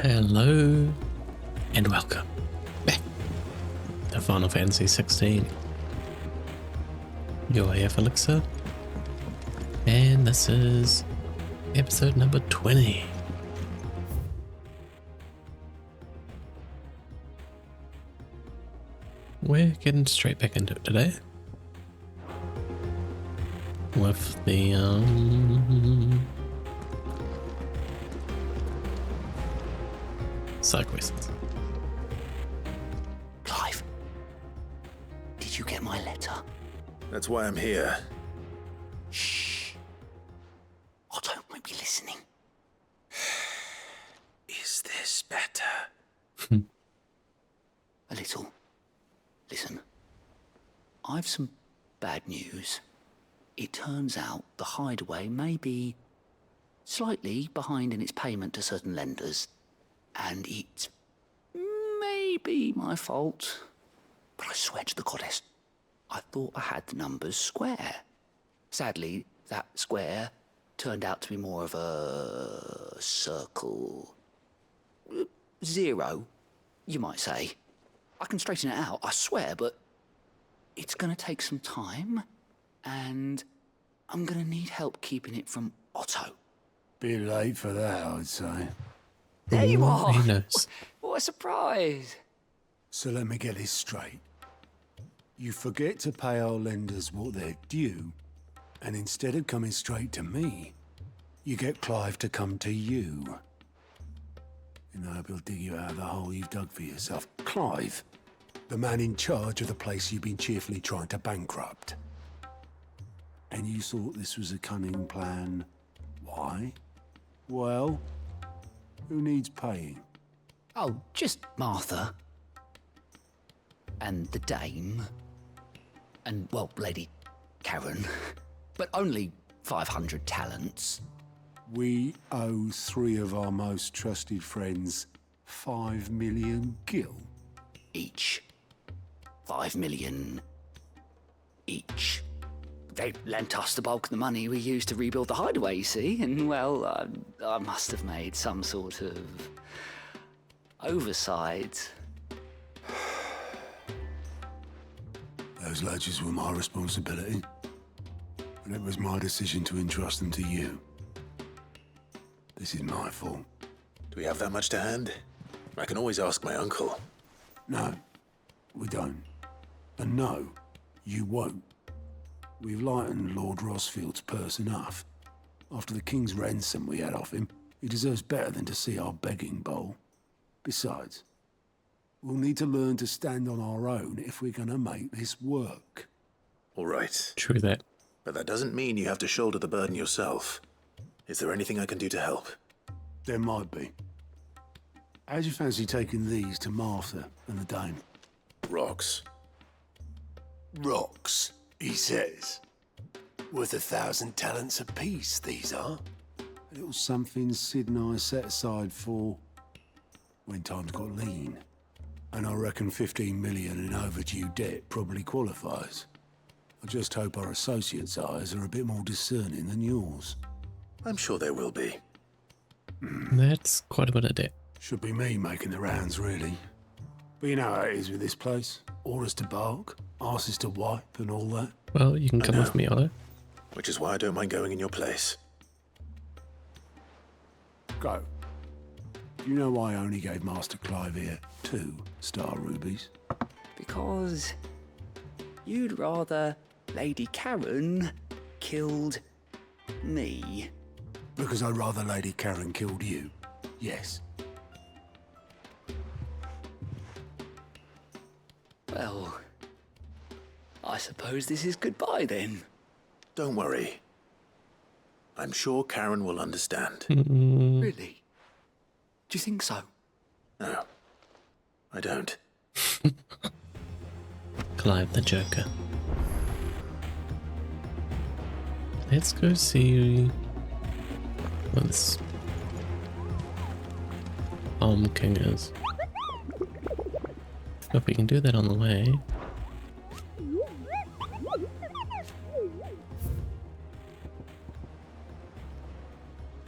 Hello and welcome back to Final Fantasy XVI. You're here for Elyxr, and this is episode number 20. We're getting straight back into it today with the side quests. Clive, did you get my letter? That's why I'm here. Shh. Otto won't be listening. Is this better? A little. Listen, I've some bad news. It turns out the hideaway may be slightly behind in its payment to certain lenders, and it may be my fault. But I swear to the goddess, I thought I had the numbers square. Sadly, that square turned out to be more of a circle. Zero, you might say. I can straighten it out, I swear, but it's going to take some time, and I'm going to need help keeping it from Otto. Bit late for that, I'd say. There you are! He knows. What a surprise! So let me get this straight. You forget to pay our lenders what they're due, and instead of coming straight to me, you get Clive to come to you. And I hope he'll dig you out of the hole you've dug for yourself. Clive, the man in charge of the place you've been cheerfully trying to bankrupt. And you thought this was a cunning plan. Why? Well, who needs paying? Oh, just Martha. And the dame. And, well, Lady Karen. But only 500 talents. We owe 3 of our most trusted friends 5 million gil. Each. 5 million each. They lent us the bulk of the money we used to rebuild the hideaway, you see, and, well, I must have made some sort of oversight. Those ledgers were my responsibility, and it was my decision to entrust them to you. This is my fault. Do we have that much to hand? I can always ask my uncle. No, we don't. And no, you won't. We've lightened Lord Rosfield's purse enough. After the king's ransom we had off him, he deserves better than to see our begging bowl. Besides, we'll need to learn to stand on our own if we're gonna make this work. All right. True that. But that doesn't mean you have to shoulder the burden yourself. Is there anything I can do to help? There might be. How'd you fancy taking these to Martha and the dame? Rocks. Rocks, he says. Worth 1,000 talents apiece, these are. A little something Sid and I set aside for when times got lean. And I reckon 15 million in overdue debt probably qualifies. I just hope our associates' eyes are a bit more discerning than yours. I'm sure there will be. That's quite a bit of debt. Should be me making the rounds, really. But you know how it is with this place. Orders to bark, arses to wipe, and all that. Well, you can come with me, Otto. Which is why I don't mind going in your place. Go. Do you know why I only gave Master Clive here 2 star rubies? Because you'd rather Lady Karen killed me. Because I'd rather Lady Karen killed you. Yes. Well, I suppose this is goodbye then. Don't worry. I'm sure Karen will understand. Really? Do you think so? No, I don't. Clive the Joker. Let's go see what this King is. If we can do that on the way.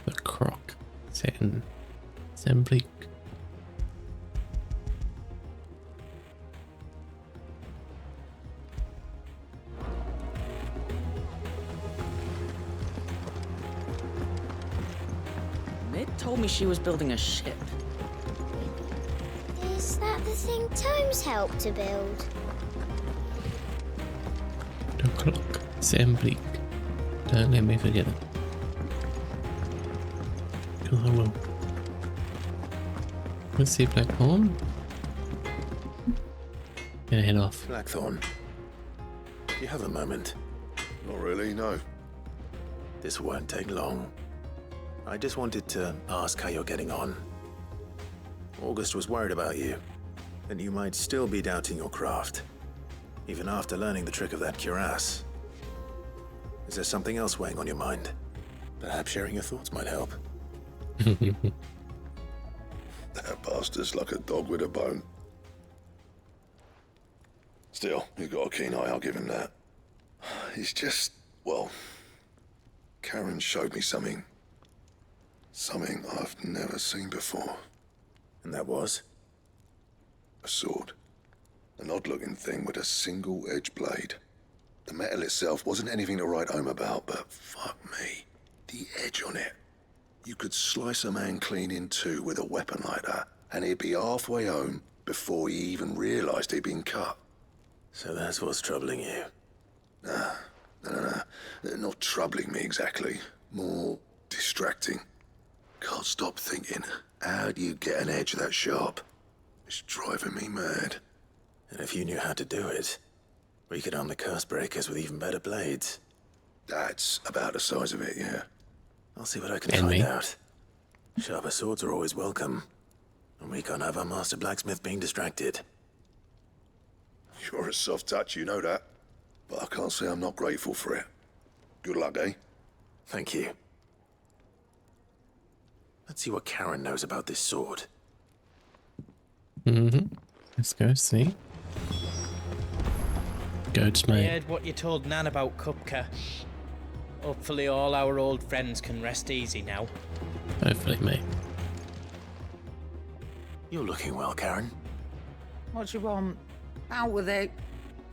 The croc. San Bleak told me she was building a ship. Is that the thing Tomes helped to build? The clock. Sam Bleak. Don't let me forget it. Because I will. Let's see Blackthorn. Gonna head off. Blackthorn, do you have a moment? Not really, no. This won't take long. I just wanted to ask how you're getting on. August was worried about you, that you might still be doubting your craft, even after learning the trick of that cuirass. Is there something else weighing on your mind? Perhaps sharing your thoughts might help. That bastard's like a dog with a bone. Still, he's got a keen eye, I'll give him that. He's just, well, Karen showed me something. Something I've never seen before. And that was? A sword. An odd-looking thing with a single-edged blade. The metal itself wasn't anything to write home about, but fuck me. The edge on it. You could slice a man clean in two with a weapon like that, and he'd be halfway home before he even realised he'd been cut. So that's what's troubling you. No. Not troubling me exactly. More distracting. Can't stop thinking, how do you get an edge that sharp? It's driving me mad. And if you knew how to do it, we could arm the curse breakers with even better blades. That's about the size of it, yeah. I'll see what I can And find me. out. Sharper swords are always welcome. And we can't have our master blacksmith being distracted. You're a soft touch, you know that. But I can't say I'm not grateful for it. Good luck, eh? Thank you. Let's see what Karen knows about this sword. Let's go see. Goat's I mate. heard what you told Nan about Kupka. Hopefully all our old friends can rest easy now. Hopefully, mate. You're looking well, Karen. What you want? Out with it.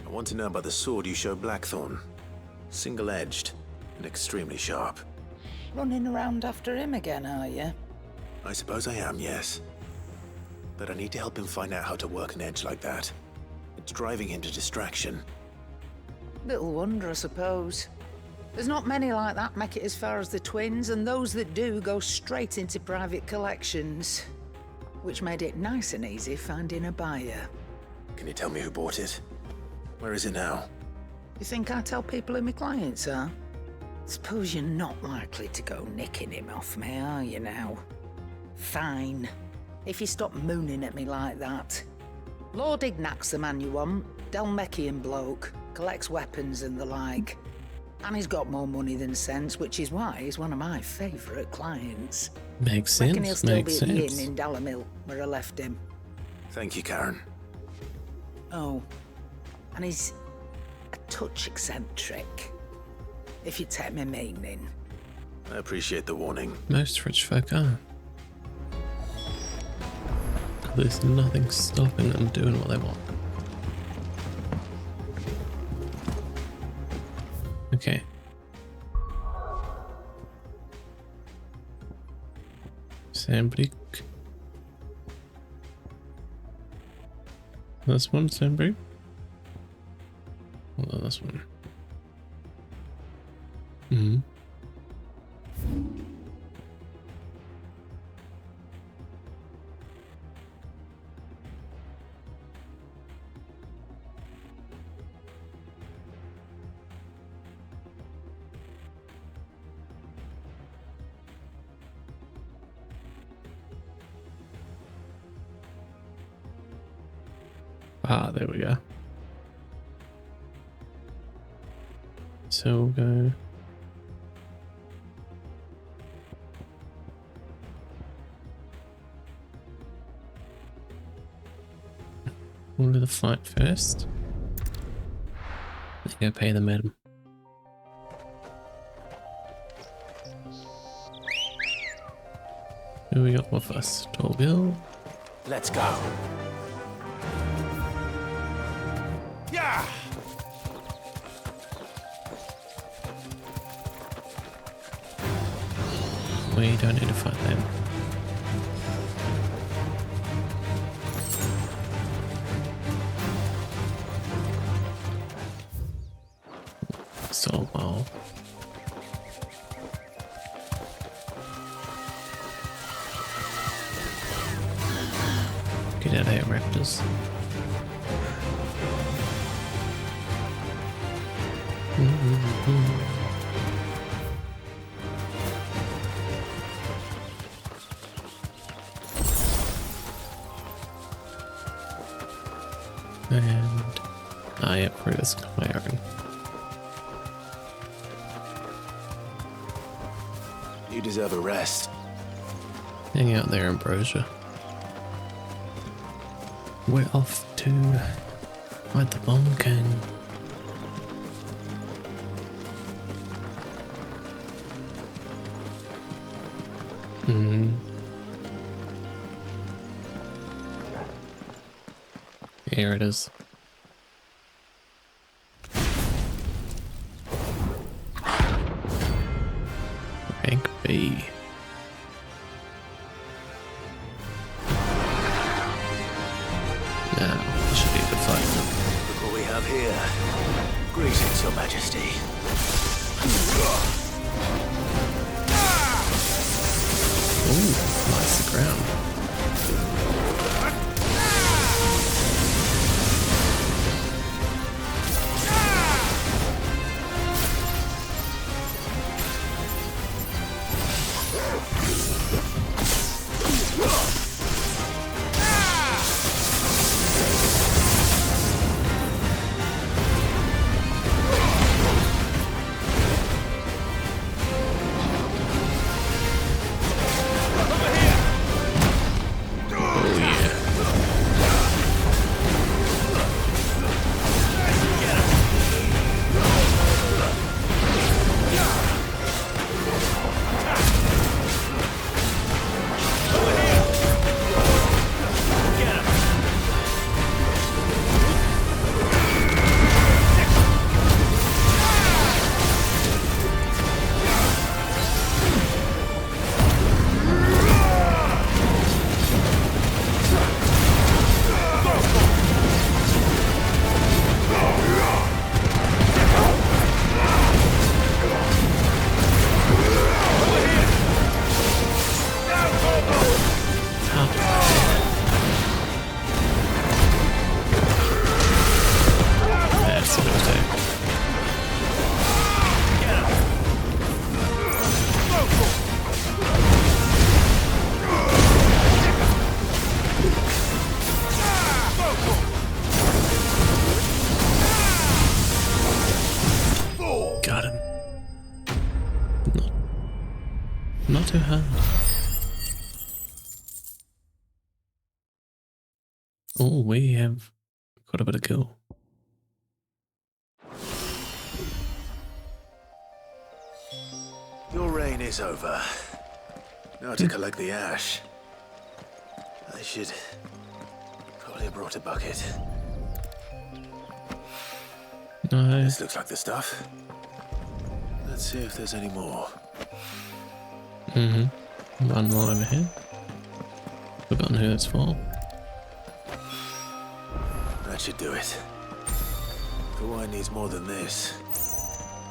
I want to know about the sword you showed Blackthorn. Single-edged and extremely sharp. Running around after him again, are you? I suppose I am, yes. But I need to help him find out how to work an edge like that. It's driving him to distraction. Little wonder, I suppose. There's not many like that make it as far as the twins, and those that do go straight into private collections. Which made it nice and easy finding a buyer. Can you tell me who bought it? Where is it now? You think I tell people who my clients are? Suppose you're not likely to go nicking him off me, are you now? Fine. If you stop mooning at me like that. Lord Ignac's the man you want. DHALMEKIan bloke. Collects weapons and the like. And he's got more money than sense, which is why he's one of my favourite clients. Makes Reckon he'll sense. still Makes be at the inn sense. in Dalamil, where I left him. Thank you, Karen. Oh, and he's a touch eccentric, if you take my meaning. I appreciate the warning. Most rich folk are. There's nothing stopping them doing what they want. Okay. Sandbrick. This one, Sandbrick. Well, this one. Ah, there we go. So we'll go. We'll do the fight first. Let's go pay the madam. Who we got with us? Torgil. Let's go. Yeah! We don't need to fight them. takes a while. Get out of here, raptors. And I am through this clearing. You deserve a rest. Hang out there, Ambrosia. We're off to fight the Bomb King. Here it is. Rank B. Now, this should be a good fight. Look what we have here. Greetings, Your Majesty. Ooh, flies the ground. Not too hard. Oh, we have got a bit of kill. Your reign is over. Now to collect the ash. I should probably have brought a bucket. Nice. This looks like the stuff. Let's see if there's any more. One more over here. Forgotten who it's for. That should do it. The wine needs more than this.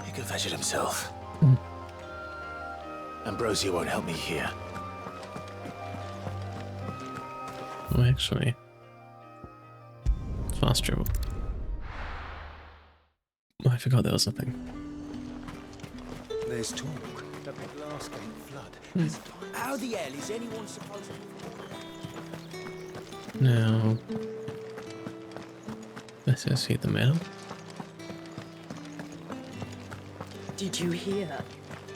He can fetch it himself. Ambrosia won't help me here. Oh, actually, fast travel. Oh, I forgot there was something. There's talk. The big last great flood. How the hell is anyone supposed to... Now, let's go see the mail. Did you hear?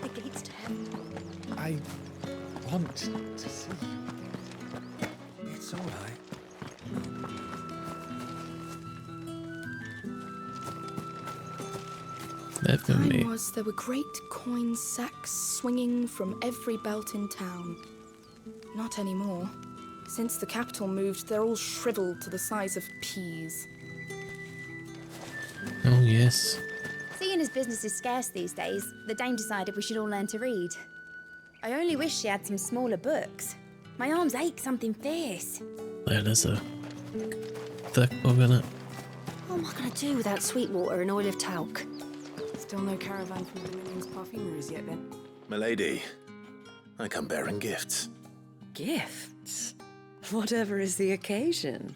The gates to heaven. I want to see you. It's all right. That for me. Time was there were great coin sacks swinging from every belt in town. Not anymore. Since the capital moved, they're all shriveled to the size of peas. Oh yes. Seeing as business is scarce these days, the Dame decided we should all learn to read. I only wish she had some smaller books. My arms ache something fierce. That is a thick book in it. What am I going to do without sweet water and oil of talc? It's Still no caravan from the Dominion's perfumeries yet, then? Milady, I come bearing gifts. Gifts? Whatever is the occasion.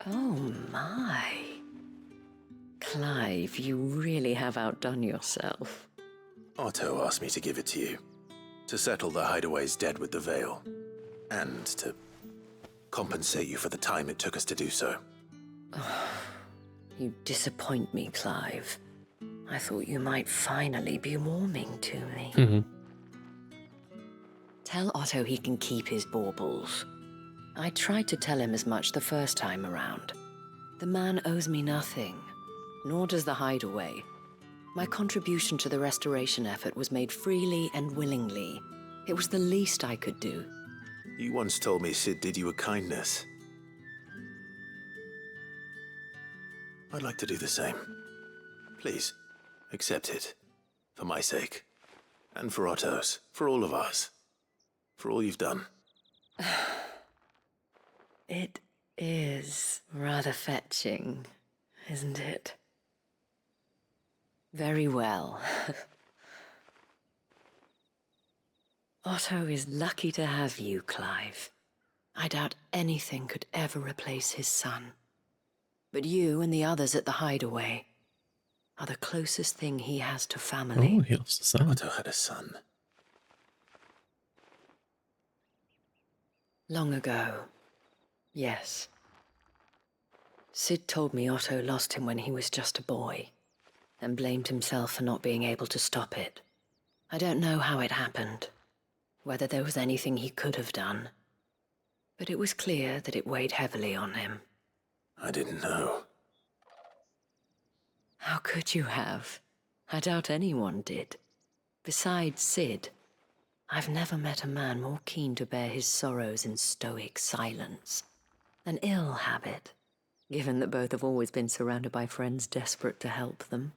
Oh my. Clive, you really have outdone yourself. Otto asked me to give it to you. To settle the Hideaway's debt with the Veil. And to compensate you for the time it took us to do so. You disappoint me, Clive. I thought you might finally be warming to me. Tell Otto he can keep his baubles. I tried to tell him as much the first time around. The man owes me nothing, nor does the Hideaway. My contribution to the restoration effort was made freely and willingly. It was the least I could do. You once told me Sid did you a kindness. I'd like to do the same. Please, accept it. For my sake. And for Otto's. For all of us. For all you've done. It is rather fetching, isn't it? Very well. Otto is lucky to have you, Clive. I doubt anything could ever replace his son. But you and the others at the Hideaway are the closest thing he has to family. Oh, he lost a son. Otto had a son. Long ago, yes. Sid told me Otto lost him when he was just a boy, and blamed himself for not being able to stop it. I don't know how it happened, whether there was anything he could have done, but it was clear that it weighed heavily on him. I didn't know. How could you have? I doubt anyone did. Besides Sid, I've never met a man more keen to bear his sorrows in stoic silence. An ill habit, given that both have always been surrounded by friends desperate to help them.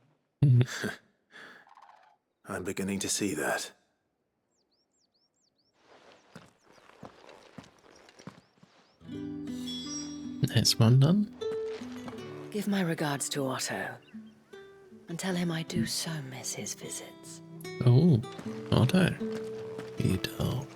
I'm beginning to see that. That's one done. Give my regards to Otto, and tell him I do so miss his visits. Oh, Otto. You dog.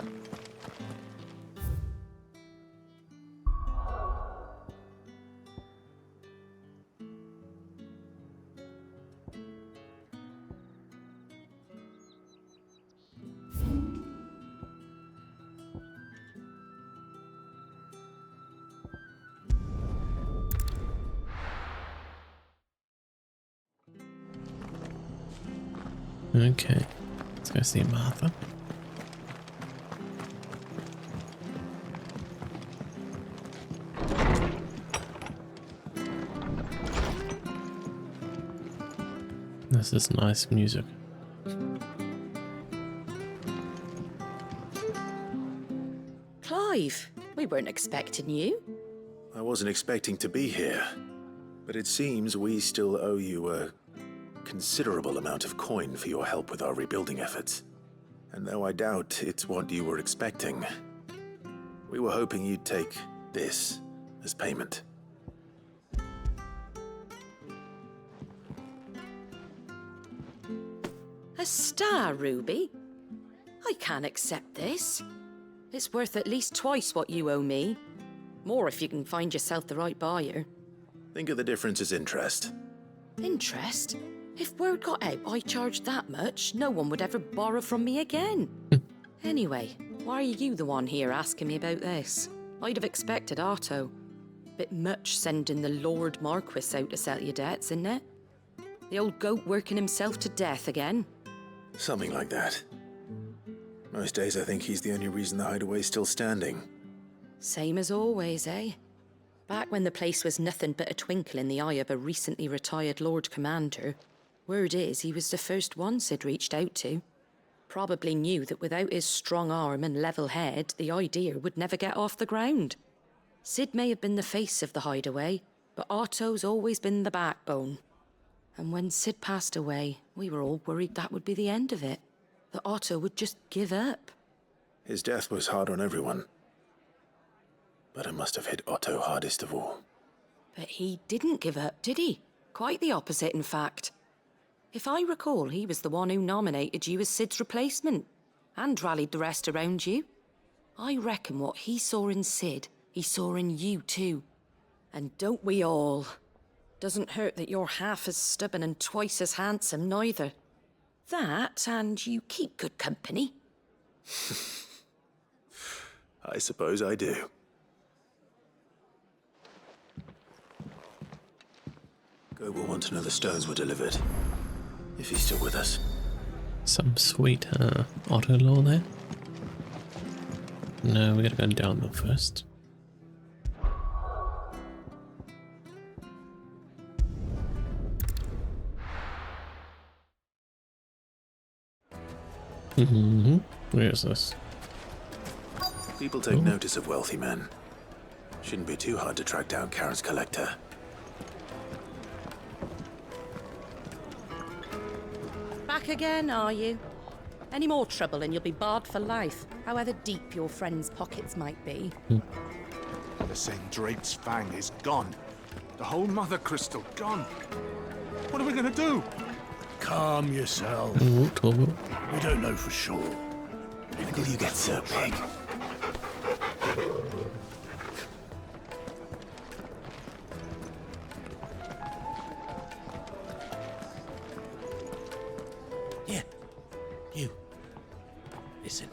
Okay, let's go see Martha. This is nice music. Clive, we weren't expecting you. I wasn't expecting to be here, but it seems we still owe you a considerable amount of coin for your help with our rebuilding efforts. And though I doubt it's what you were expecting, we were hoping you'd take this as payment. A star ruby? I can't accept this. It's worth at least twice what you owe me. More if you can find yourself the right buyer. Think of the difference as interest. Interest? If word got out I charged that much, no one would ever borrow from me again. Anyway, why are you the one here asking me about this? I'd have expected Otto. Bit much sending the Lord Marquis out to settle your debts, isn't it? The old goat working himself to death again. Something like that. Most days I think he's the only reason the Hideaway's still standing. Same as always, eh? Back when the place was nothing but a twinkle in the eye of a recently retired Lord Commander, word is he was the first one Sid reached out to. Probably knew that without his strong arm and level head, the idea would never get off the ground. Sid may have been the face of the Hideaway, but Otto's always been the backbone. And when Sid passed away, we were all worried that would be the end of it. That Otto would just give up. His death was hard on everyone. but I must have hit Otto hardest of all. But he didn't give up, did he? Quite the opposite, in fact. If I recall, he was the one who nominated you as Sid's replacement, and rallied the rest around you. I reckon what he saw in Sid, he saw in you too. And don't we all? Doesn't hurt that you're half as stubborn and twice as handsome, neither. That, and you keep good company. I suppose I do. Go will want to know the stones were delivered, if he's still with us. Some sweet auto law there. No, we gotta go down though first. Where is this? People take notice of wealthy men. Shouldn't be too hard to track down Karen's collector. Back again, are you? Any more trouble and you'll be barred for life, however deep your friend's pockets might be. The St. Drake's Fang is gone. The whole Mother Crystal gone. What are we gonna do? Calm yourself. We don't know for sure. When did you get so big? Here, you. Listen,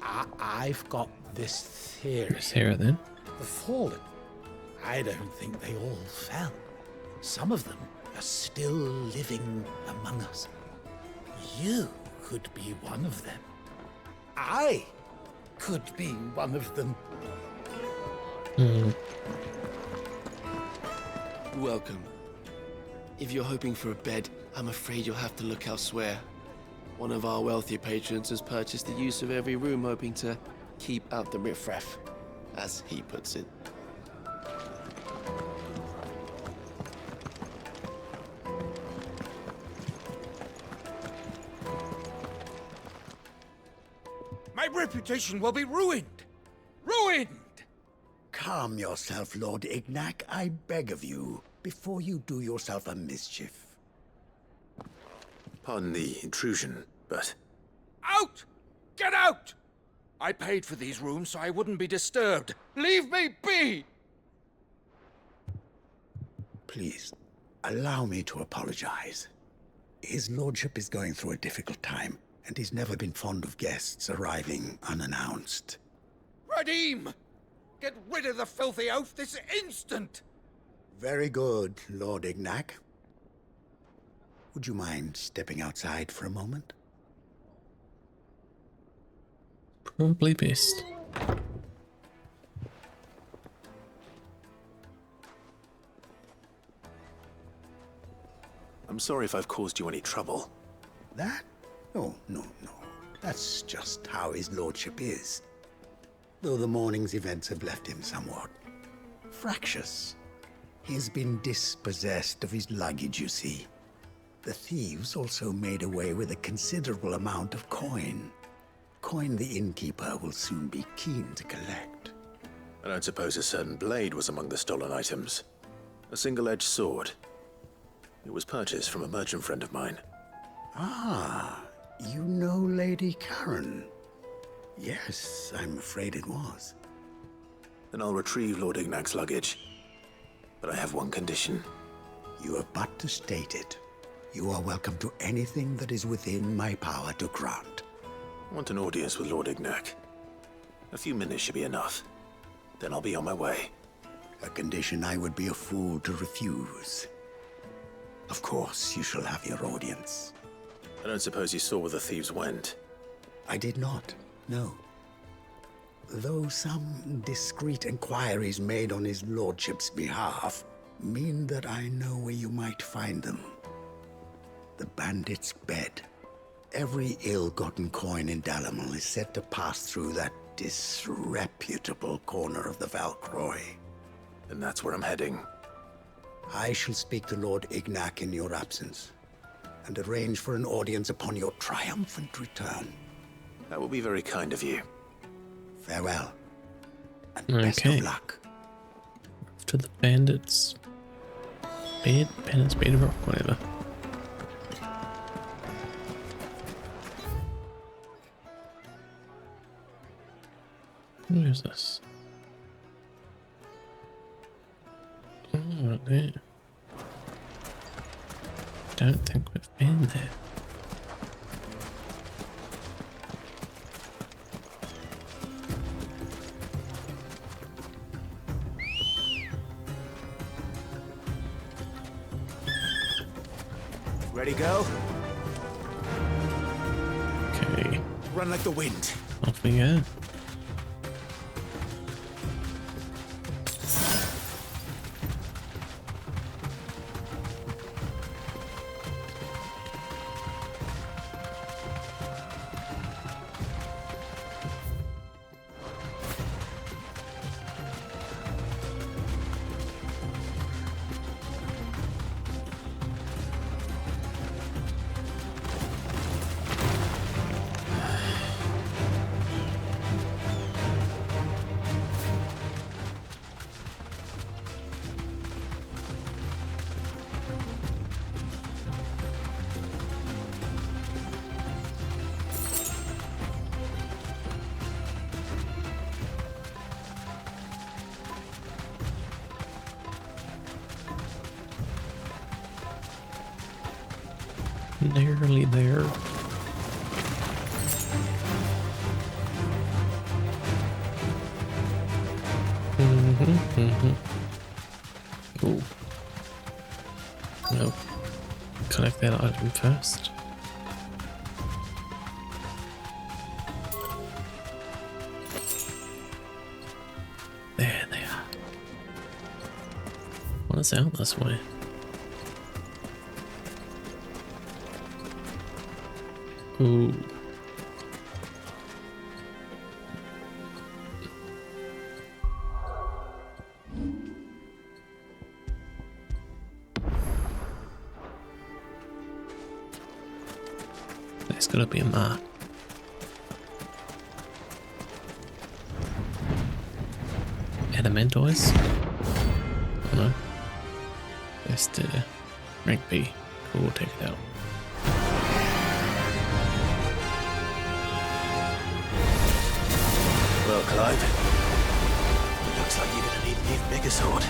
I've got this theory. Let's hear it then. The Fallen. I don't think they all fell. Some of them are still living among us. You could be one of them. I could be one of them. Welcome. If you're hoping for a bed, I'm afraid you'll have to look elsewhere. One of our wealthier patrons has purchased the use of every room, hoping to keep out the riffraff, as he puts it. My reputation will be ruined! Ruined! Calm yourself, Lord Ignac, I beg of you, before you do yourself a mischief. Pardon the intrusion, but... Out! Get out! I paid for these rooms so I wouldn't be disturbed. Leave me be! Please, allow me to apologize. His lordship is going through a difficult time, and he's never been fond of guests arriving unannounced. Radim! Get rid of the filthy oaf this instant! Very good, Lord Ignac. Would you mind stepping outside for a moment? Probably best. I'm sorry if I've caused you any trouble. That? Oh, no. That's just how his lordship is. Though the morning's events have left him somewhat fractious. He has been dispossessed of his luggage, you see. The thieves also made away with a considerable amount of coin. Coin the innkeeper will soon be keen to collect. I don't suppose a certain blade was among the stolen items. A single-edged sword. It was purchased from a merchant friend of mine. Ah, you know Lady Karen. Yes, I'm afraid it was. Then I'll retrieve Lord Ignac's luggage. But I have one condition. You have but to state it. You are welcome to anything that is within my power to grant. I want an audience with Lord Ignac. A few minutes should be enough. Then I'll be on my way. A condition I would be a fool to refuse. Of course, you shall have your audience. I don't suppose you saw where the thieves went? I did not, no. Though some discreet inquiries made on his lordship's behalf mean that I know where you might find them. The bandit's bed. Every ill-gotten coin in Dalamal is said to pass through that disreputable corner of the Valcroy. And that's where I'm heading. I shall speak to Lord Ignac in your absence, and arrange for an audience upon your triumphant return. That will be very kind of you. Farewell, Best of luck. To the bandits. Bandits, bed of rock, whatever. Who is this? Oh, right there. Don't think we've been there. Ready, go? Okay. Run like the wind. Off we go. Nearly there. Ooh. No. Collect that item first. There they are. What is out this way? Ooh. There's gotta be a mark. Adamantiotes? Oh no. Just rank B. Cool, take it out. Well, Clive, looks like you're gonna need an even bigger sword.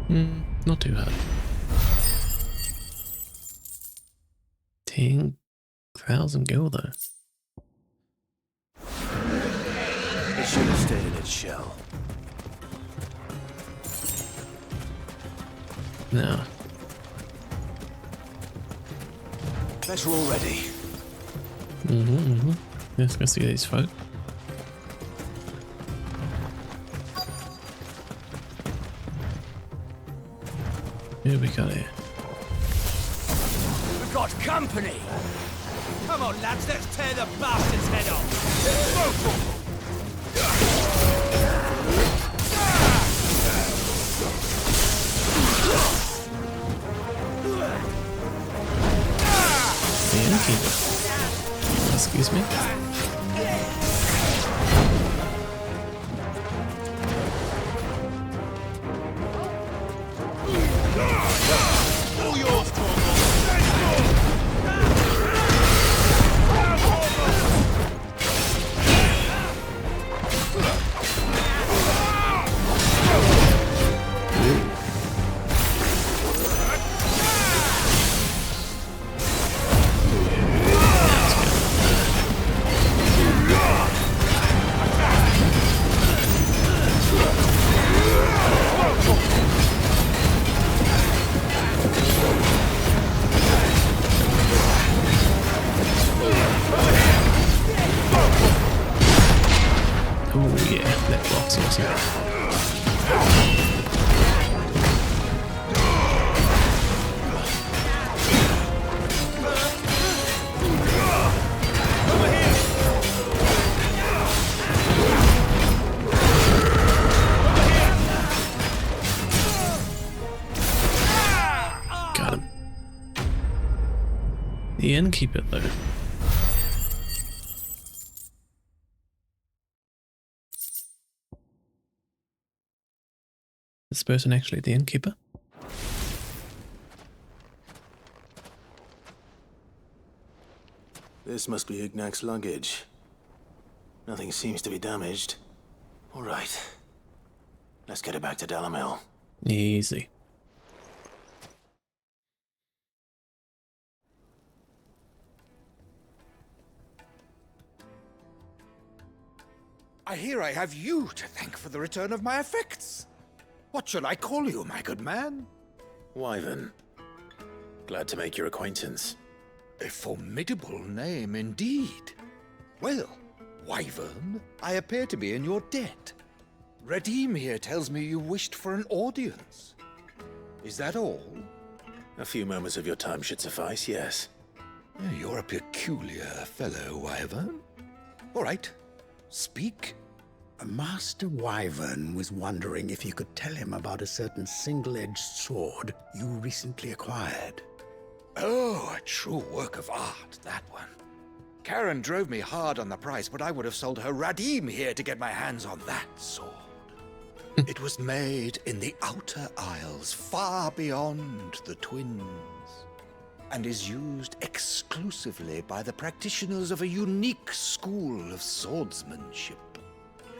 Not too hard. 10,000 gil though. It should have stayed in its shell. Now. Better already. Let's go see these folk. Who we got here? We've got company! Come on, lads, let's tear the bastard's head off! The innkeeper. Excuse me? All yours, The innkeeper, though. Is this person actually the innkeeper? This must be Ignac's luggage. Nothing seems to be damaged. All right. Let's get it back to Dalamel. Easy. I hear I have you to thank for the return of my effects. What shall I call you, my good man? Wyvern. Glad to make your acquaintance. A formidable name indeed. Well, Wyvern, I appear to be in your debt. Redeem here tells me you wished for an audience. Is that all? A few moments of your time should suffice, yes. You're a peculiar fellow, Wyvern. All right, speak. Master Wyvern was wondering if you could tell him about a certain single-edged sword you recently acquired. Oh, a true work of art, that one. Karen drove me hard on the price, but I would have sold her Radim here to get my hands on that sword. It was made in the Outer Isles, far beyond the Twins, and is used exclusively by the practitioners of a unique school of swordsmanship.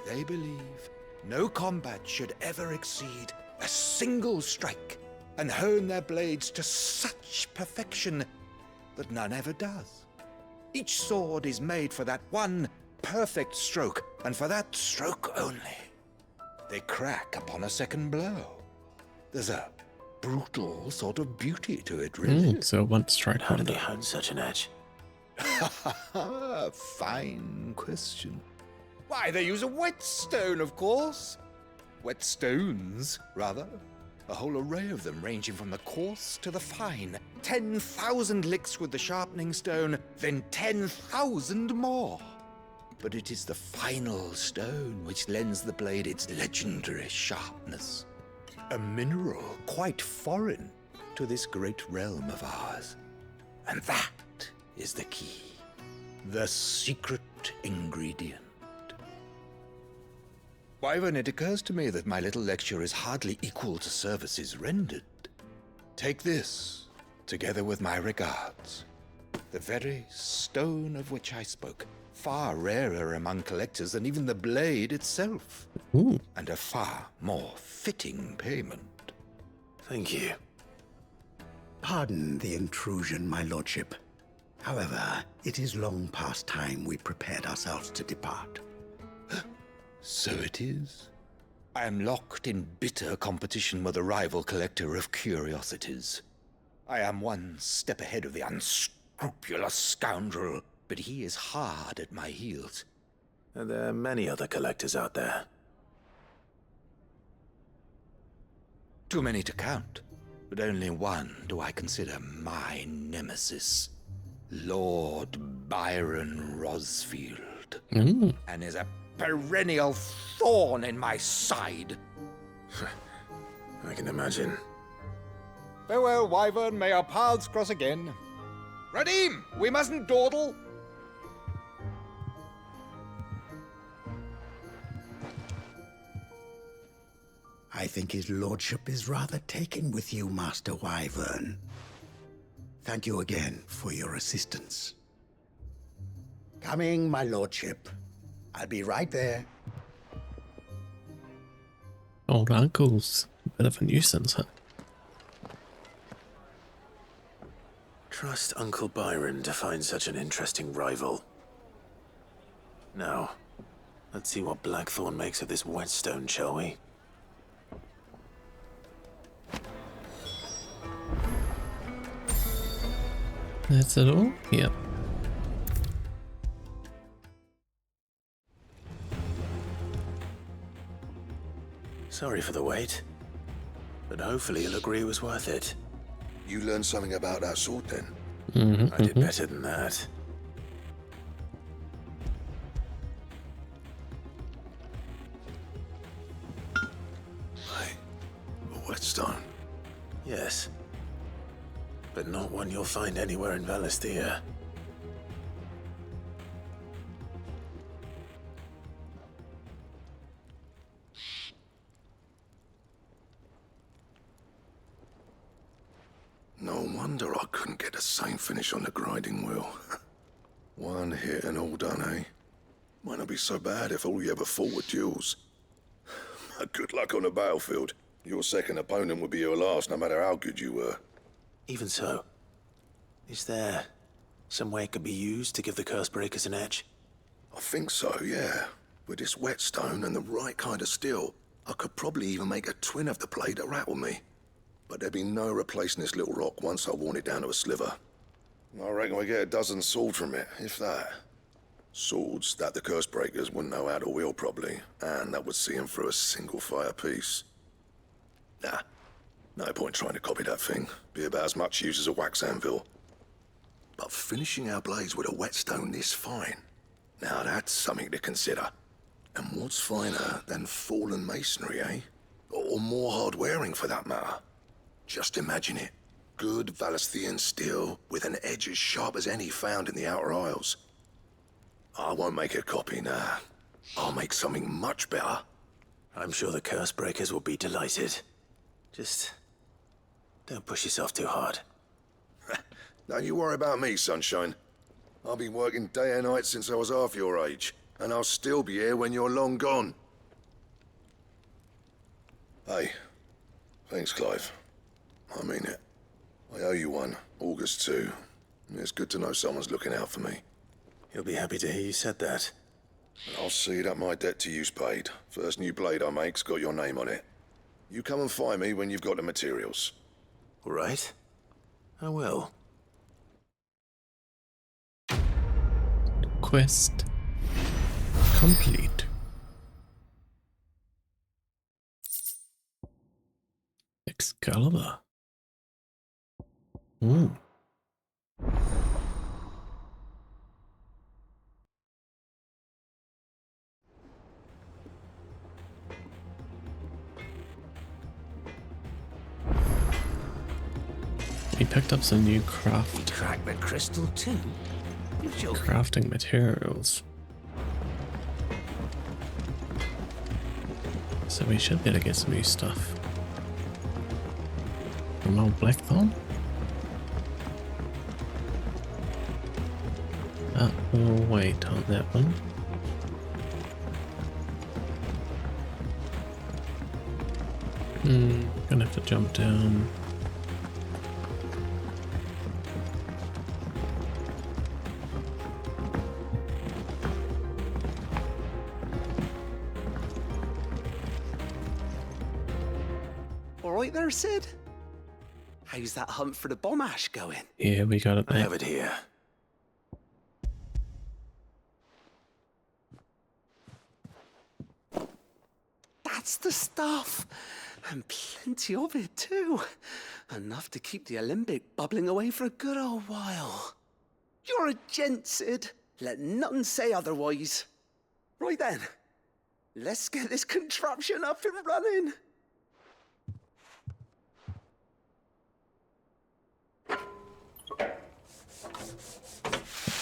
They believe no combat should ever exceed a single strike, and hone their blades to such perfection that none ever does. Each sword is made for that one perfect stroke, and for that stroke only. They crack upon a second blow. There's a brutal sort of beauty to it, really. So one strike How did wonder. they hone such an edge? Fine question. Why, they use a whetstone, of course. Whetstones, rather. A whole array of them, ranging from the coarse to the fine. 10,000 licks with the sharpening stone, then 10,000 more. But it is the final stone which lends the blade its legendary sharpness. A mineral quite foreign to this great realm of ours. And that is the key. The secret ingredient. Wyvern, it occurs to me that my little lecture is hardly equal to services rendered. Take this, together with my regards. The very stone of which I spoke, far rarer among collectors than even the blade itself. Ooh. And a far more fitting payment. Thank you. Pardon the intrusion, my lordship. However, it is long past time we prepared ourselves to depart. So it is. I am locked in bitter competition with a rival collector of curiosities. I am one step ahead of the unscrupulous scoundrel, but he is hard at my heels. And there are many other collectors out there. Too many to count, but only one do I consider my nemesis. Lord Byron Rosfield. And is a perennial thorn in my side. I can imagine. Farewell, Wyvern. May our paths cross again. Radim, we mustn't dawdle. I think his lordship is rather taken with you, Master Wyvern. Thank you again for your assistance. Coming, my lordship. I'll be right there. Old uncle's a bit of a nuisance, huh? Trust Uncle Byron to find such an interesting rival. Now, let's see what Blackthorn makes of this whetstone, shall we? That's it all? Yep. Sorry for the wait, but hopefully you'll agree it was worth it. You learned something about that sword then? I did better than that. Hey, a whetstone? Yes. But not one you'll find anywhere in Valisthea. No wonder I couldn't get the same finish on the grinding wheel. One hit and all done, eh? Might not be so bad if all you ever fought were duels. Good luck on the battlefield. Your second opponent would be your last, no matter how good you were. Even so, is there some way it could be used to give the curse breakers an edge? I think so, yeah. With this whetstone and the right kind of steel, I could probably even make a twin of the blade that rattled me. But there'd be no replacing this little rock once I worn it down to a sliver. I reckon we get a dozen swords from it, if that. Swords that the curse breakers wouldn't know how to wield properly, and that would see them through a single fire piece. Nah, no point trying to copy that thing. Be about as much use as a wax anvil. But finishing our blades with a whetstone this fine, now that's something to consider. And what's finer than fallen masonry, eh? Or more hard-wearing, for that matter. Just imagine it. Good Valisthean steel with an edge as sharp as any found in the Outer Isles. I won't make a copy, nah. I'll make something much better. I'm sure the curse breakers will be delighted. Just don't push yourself too hard. Don't you worry about me, sunshine. I've been working day and night since I was half your age, and I'll still be here when you're long gone. Hey, thanks, Clive. I mean it. I owe you one, August too. It's good to know someone's looking out for me. He'll be happy to hear you said that. And I'll see that my debt to you's paid. First new blade I make's got your name on it. You come and find me when you've got the materials. All right. I will. Quest complete. Excalibur. Ooh. We picked up some new Track the crystal too. crafting materials. So we should be able to get some new stuff. From old Blackthorn? We'll wait on that one. Gonna have to jump down. All right there, Sid. How's that hunt for the bomb ash going? Yeah, we got it, I mate. have it here. That's the stuff. And plenty of it, too. Enough to keep the alembic bubbling away for a good old while. You're a gent, Sid. Let none say otherwise. Right then. Let's get this contraption up and running.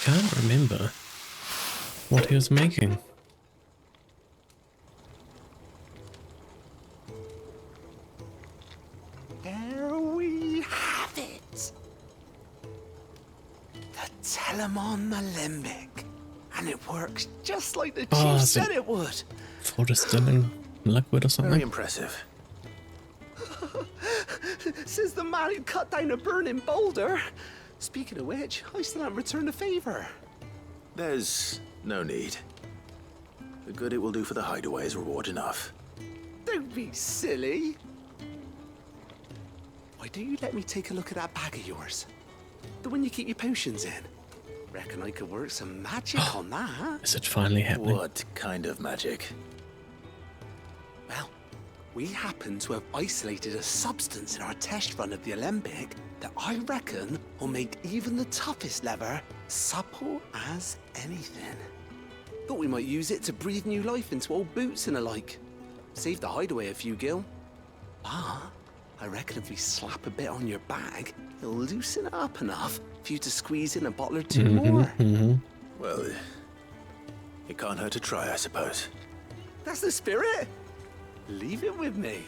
Can't remember what he was making. There we have it. The Telemon Alembic. And it works just like the chief said it would. For distilling liquid or something. Very impressive. Says the man who cut down a burning boulder. Speaking of which, I still haven't returned the favor. There's no need. The good it will do for the hideaway is reward enough. Don't be silly. Why don't you let me take a look at that bag of yours? The one you keep your potions in. Reckon I could work some magic on that. Is it finally happening? What kind of magic? Well, we happen to have isolated a substance in our test run of the alembic that I reckon will make even the toughest leather supple as anything. Thought we might use it to breathe new life into old boots and the like. Save the hideaway a few gil. But I reckon if we slap a bit on your bag, it'll loosen it up enough for you to squeeze in a bottle or two more. Well, it can't hurt to try, I suppose. That's the spirit. Leave it with me.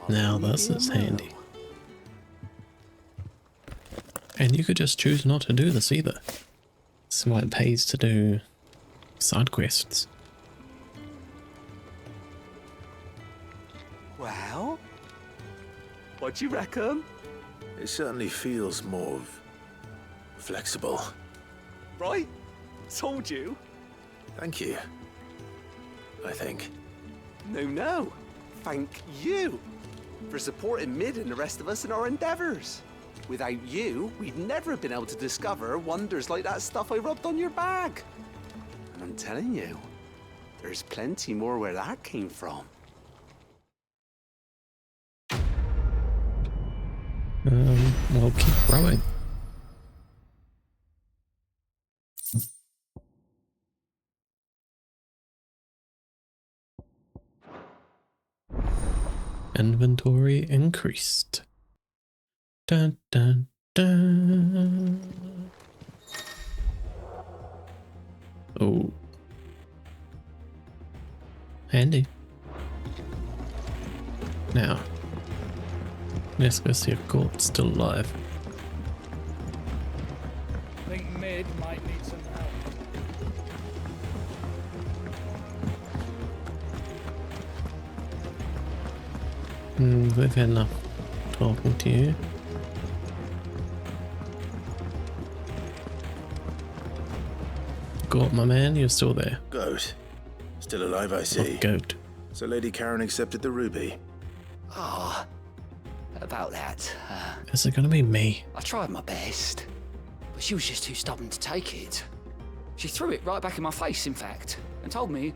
Now this is handy. And you could just choose not to do this either. This is why it pays to do side quests. Well, what do you reckon? It certainly feels more flexible. Right? Told you. Thank you. I think. No. Thank you for supporting Mid and the rest of us in our endeavors. Without you, we'd never have been able to discover wonders like that stuff I rubbed on your bag. And I'm telling you, there's plenty more where that came from. We'll keep growing. Inventory increased. Dun dun dun. Oh. Handy. Now, let's go see if Gort's still alive. I think Mid might need some help. We've had enough talking to you. Gort, my man, you're still there. Goat. Still alive, I see. Oh, Goat. So Lady Karen accepted the ruby. Ah, about that. Is it gonna be me? I tried my best, but she was just too stubborn to take it. She threw it right back in my face, in fact, and told me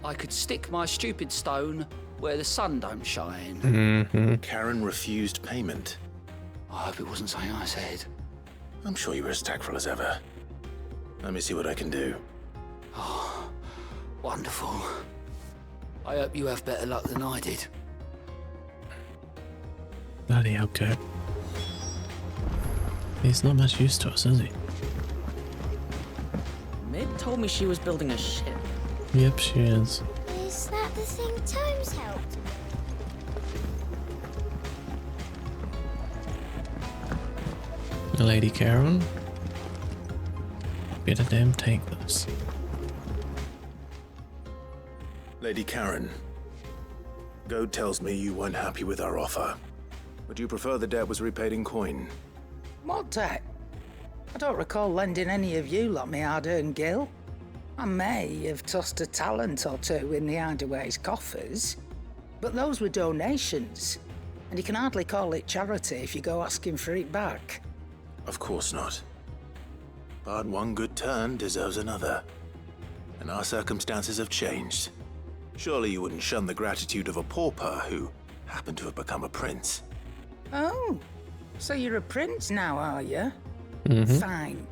I could stick my stupid stone where the sun don't shine. Karen refused payment. I hope it wasn't something I said. I'm sure you were as tactful as ever. Let me see what I can do. Oh, wonderful. I hope you have better luck than I did. Bloody hell, Kurt. He's not much use to us, is he? Mid told me she was building a ship. Yep, she is. Is that the thing Tomes helped? Lady Karen. Better damn take this. Lady Karen, Goat tells me you weren't happy with our offer. Would you prefer the debt was repaid in coin? What debt? I don't recall lending any of you lot me hard-earned gil. I may have tossed a talent or two in the hideaway's coffers, but those were donations, and you can hardly call it charity if you go asking for it back. Of course not. But one good turn deserves another. And our circumstances have changed. Surely you wouldn't shun the gratitude of a pauper who happened to have become a prince. Oh, so you're a prince now, are you? Fine.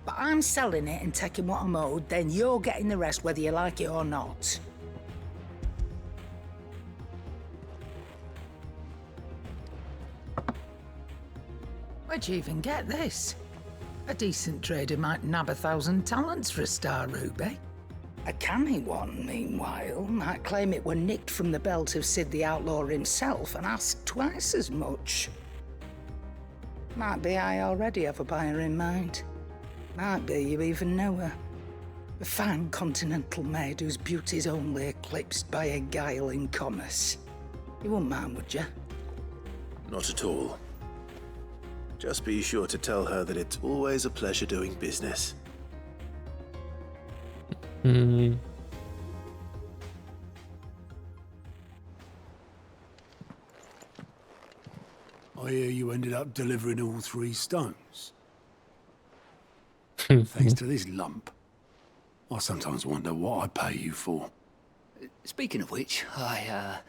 But I'm selling it and taking what I'm owed, then you're getting the rest whether you like it or not. Where'd you even get this? A decent trader might nab 1,000 talents for a star ruby. A canny one, meanwhile, might claim it were nicked from the belt of Sid the Outlaw himself and ask twice as much. Might be I already have a buyer in mind. Might be you even know her. A fine continental maid whose beauty's only eclipsed by a guile in commerce. You wouldn't mind, would you? Not at all. Just be sure to tell her that it's always a pleasure doing business. I hear you ended up delivering all 3 stones. Thanks to this lump. I sometimes wonder what I pay you for. Speaking of which, I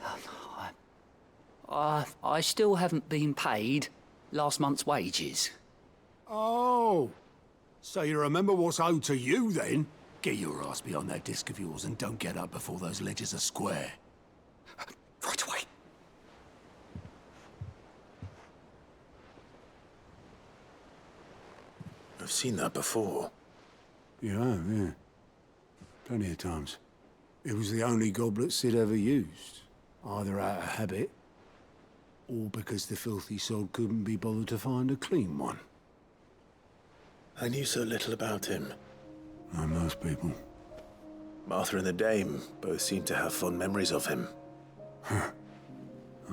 still haven't been paid last month's wages. Oh, so you remember what's owed to you then? Get your ass behind that disc of yours and don't get up before those ledgers are square. Right away. I've seen that before. You have, yeah. Plenty of times. It was the only goblet Sid ever used. Either out of habit, or because the filthy sod couldn't be bothered to find a clean one. I knew so little about him. Like most people. Martha and the Dame both seem to have fond memories of him. I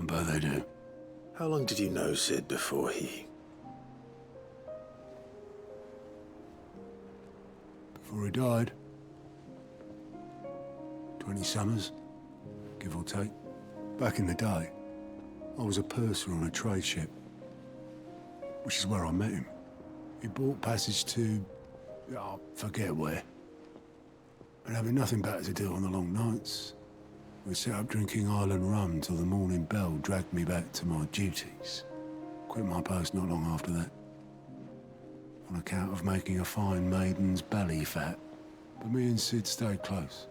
bet they do. How long did you know Sid before he... Before he died? 20 summers, give or take. Back in the day, I was a purser on a trade ship, which is where I met him. He bought passage to... I forget where. And having nothing better to do on the long nights, we set up drinking island rum till the morning bell dragged me back to my duties. Quit my post not long after that. On account of making a fine maiden's belly fat. But me and Sid stayed close,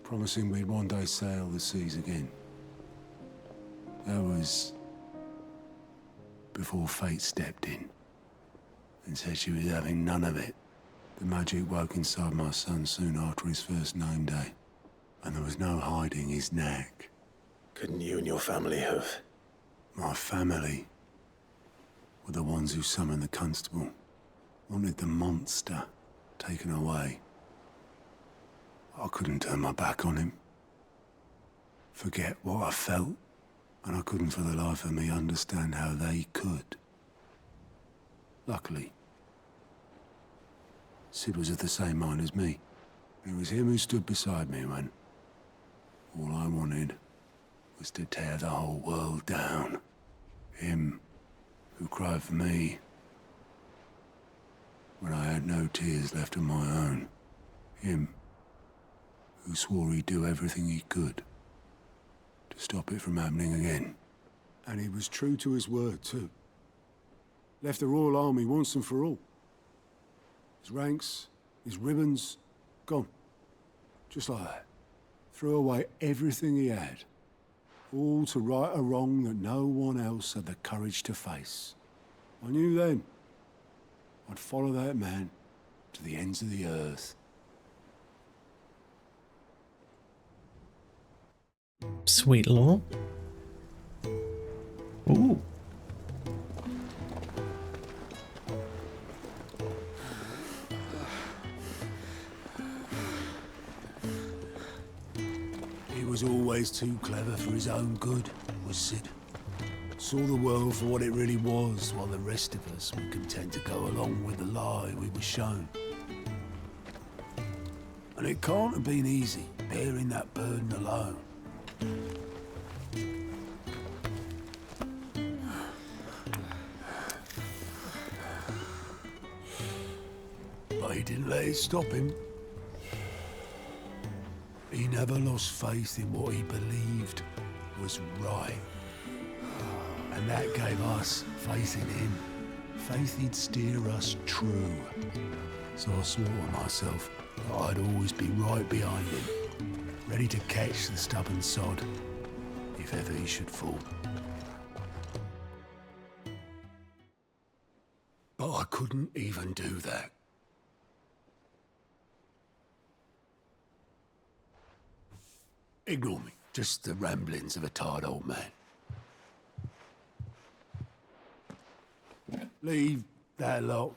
promising we'd one day sail the seas again. That was before fate stepped in and said she was having none of it. The magic woke inside my son soon after his first name day, and there was no hiding his knack. Couldn't you and your family have... My family were the ones who summoned the constable, wanted the monster taken away. I couldn't turn my back on him, forget what I felt, and I couldn't for the life of me understand how they could. Luckily, Sid was of the same mind as me. It was him who stood beside me when all I wanted was to tear the whole world down. Him who cried for me when I had no tears left of my own. Him who swore he'd do everything he could to stop it from happening again. And he was true to his word, too. Left the Royal Army once and for all. His ranks, his ribbons, gone. Just like that. Threw away everything he had. All to right a wrong that no one else had the courage to face. I knew then I'd follow that man to the ends of the earth. Sweet lore. Ooh. He was always too clever for his own good, was Sid. Saw the world for what it really was, while the rest of us were content to go along with the lie we were shown. And it can't have been easy, bearing that burden alone. But he didn't let it stop him. He never lost faith in what he believed was right. And that gave us faith in him. Faith he'd steer us true. So I swore to myself that I'd always be right behind him, ready to catch the stubborn sod, if ever he should fall. But I couldn't even do that. Ignore me, just the ramblings of a tired old man. Leave that lot.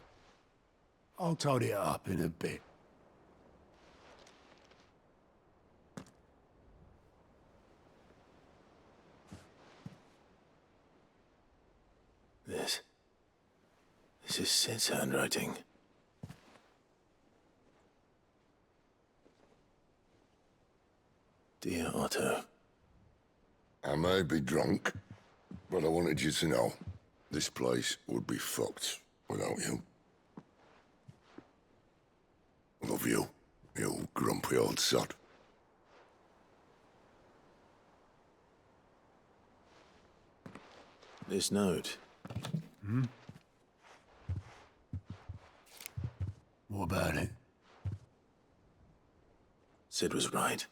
I'll tidy it up in a bit. This is Sid's handwriting. Dear Otto. I may be drunk, but I wanted you to know this place would be fucked without you. Love you, you grumpy old sod. This note. Hmm? What about it? Sid was right.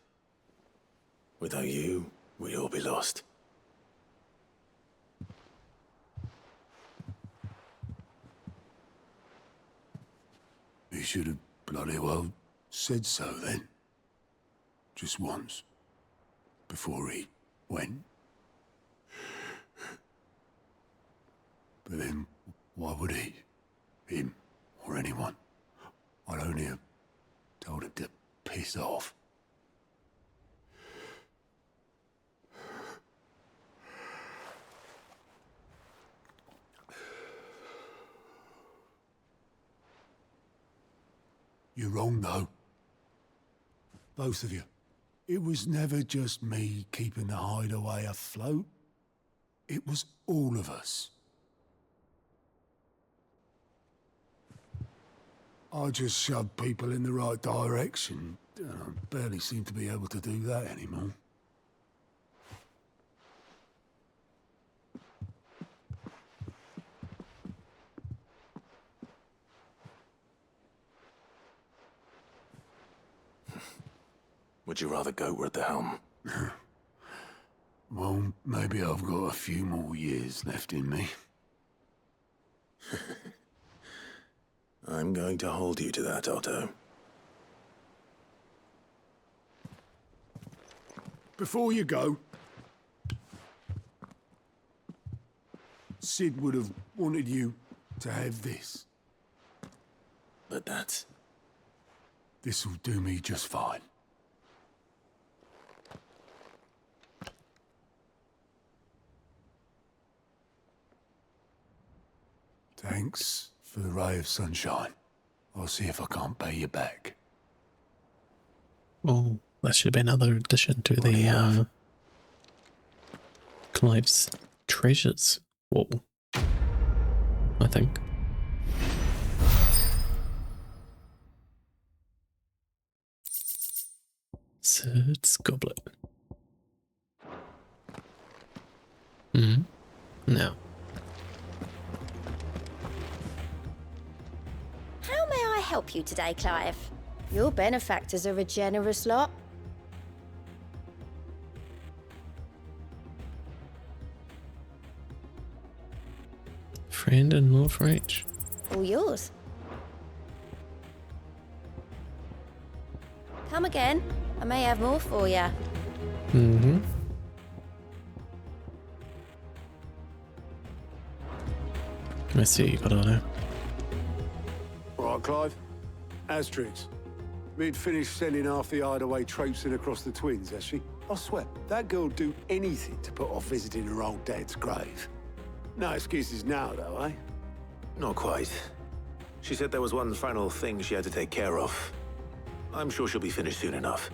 Without you, we'd all be lost. He should have bloody well said so then. Just once. Before he went. But then, why would he? Him, or anyone? I'd only have told him to piss off. You're wrong, though. Both of you. It was never just me keeping the hideaway afloat. It was all of us. I just shoved people in the right direction. I barely seem to be able to do that anymore. Would you rather goat were at the helm? Well, maybe I've got a few more years left in me. I'm going to hold you to that, Otto. Before you go, Sid would have wanted you to have this. But that's... This'll do me just fine. Thanks for the ray of sunshine. I'll see if I can't pay you back. Oh, that should have been another addition to the Clive's treasures wall, I think. Sid's goblet. No. How may I help you today, Clive? Your benefactors are a generous lot. Friend and more for each. All yours. Come again. I may have more for you. Let's see what you got on there. All right, Clive. Asterix. We'd finished sending half the hideaway traipsing across the twins, has she? I swear, that girl'd do anything to put off visiting her old dad's grave. No excuses now, though, eh? Not quite. She said there was one final thing she had to take care of. I'm sure she'll be finished soon enough.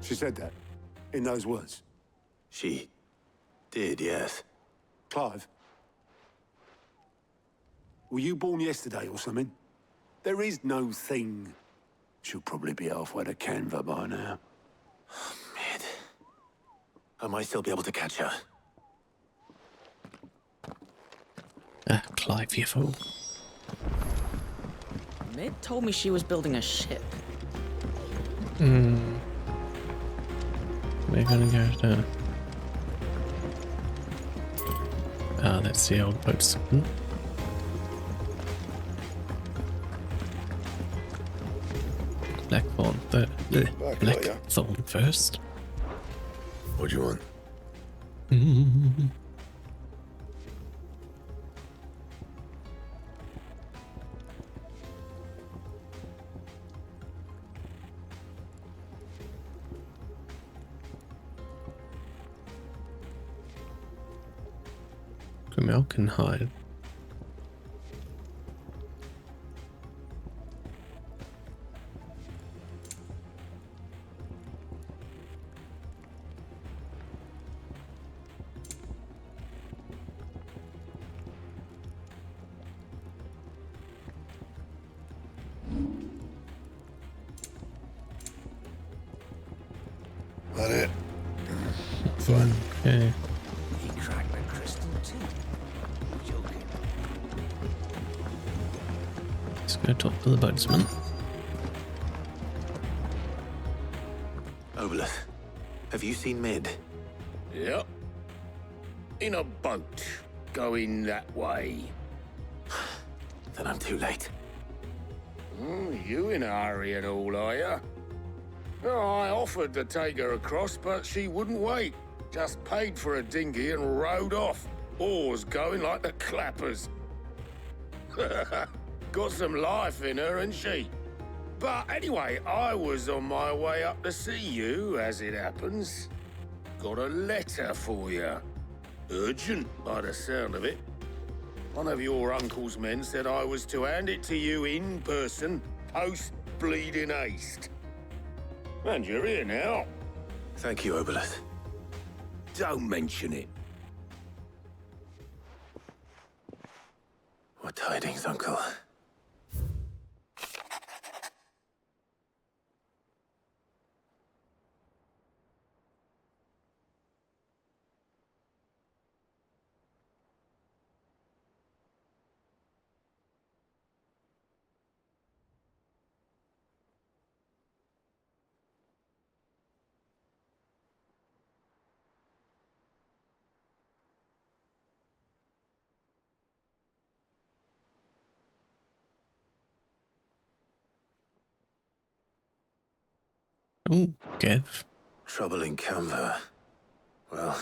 She said that? In those words? She did, yes. Clive? Were you born yesterday or something? There is no thing. She'll probably be halfway to Canva by now. Mid. I might still be able to catch her. Clive, you fool. Mid told me she was building a ship. We're gonna go to... Ah, that's the old boats. Blackthorn, Blackthorn first. What do you want? Camille can hide. That it? Fine. Okay. He cracked the crystal too. Joking. Let's go talk to the boatsman. Obolus, have you seen Mid? Yep. In a boat, going that way. Then I'm too late. You in a hurry and all, are ya? Oh, I offered to take her across, but she wouldn't wait. Just paid for a dinghy and rowed off. Oars going like the clappers. Got some life in her, ain't she? But anyway, I was on my way up to see you, as it happens. Got a letter for you. Urgent, by the sound of it. One of your uncle's men said I was to hand it to you in person, post-bleeding haste. And you're here now. Thank you, Obolus. Don't mention it. What tidings, Uncle? Oh, Kev. Trouble in Canva. Well,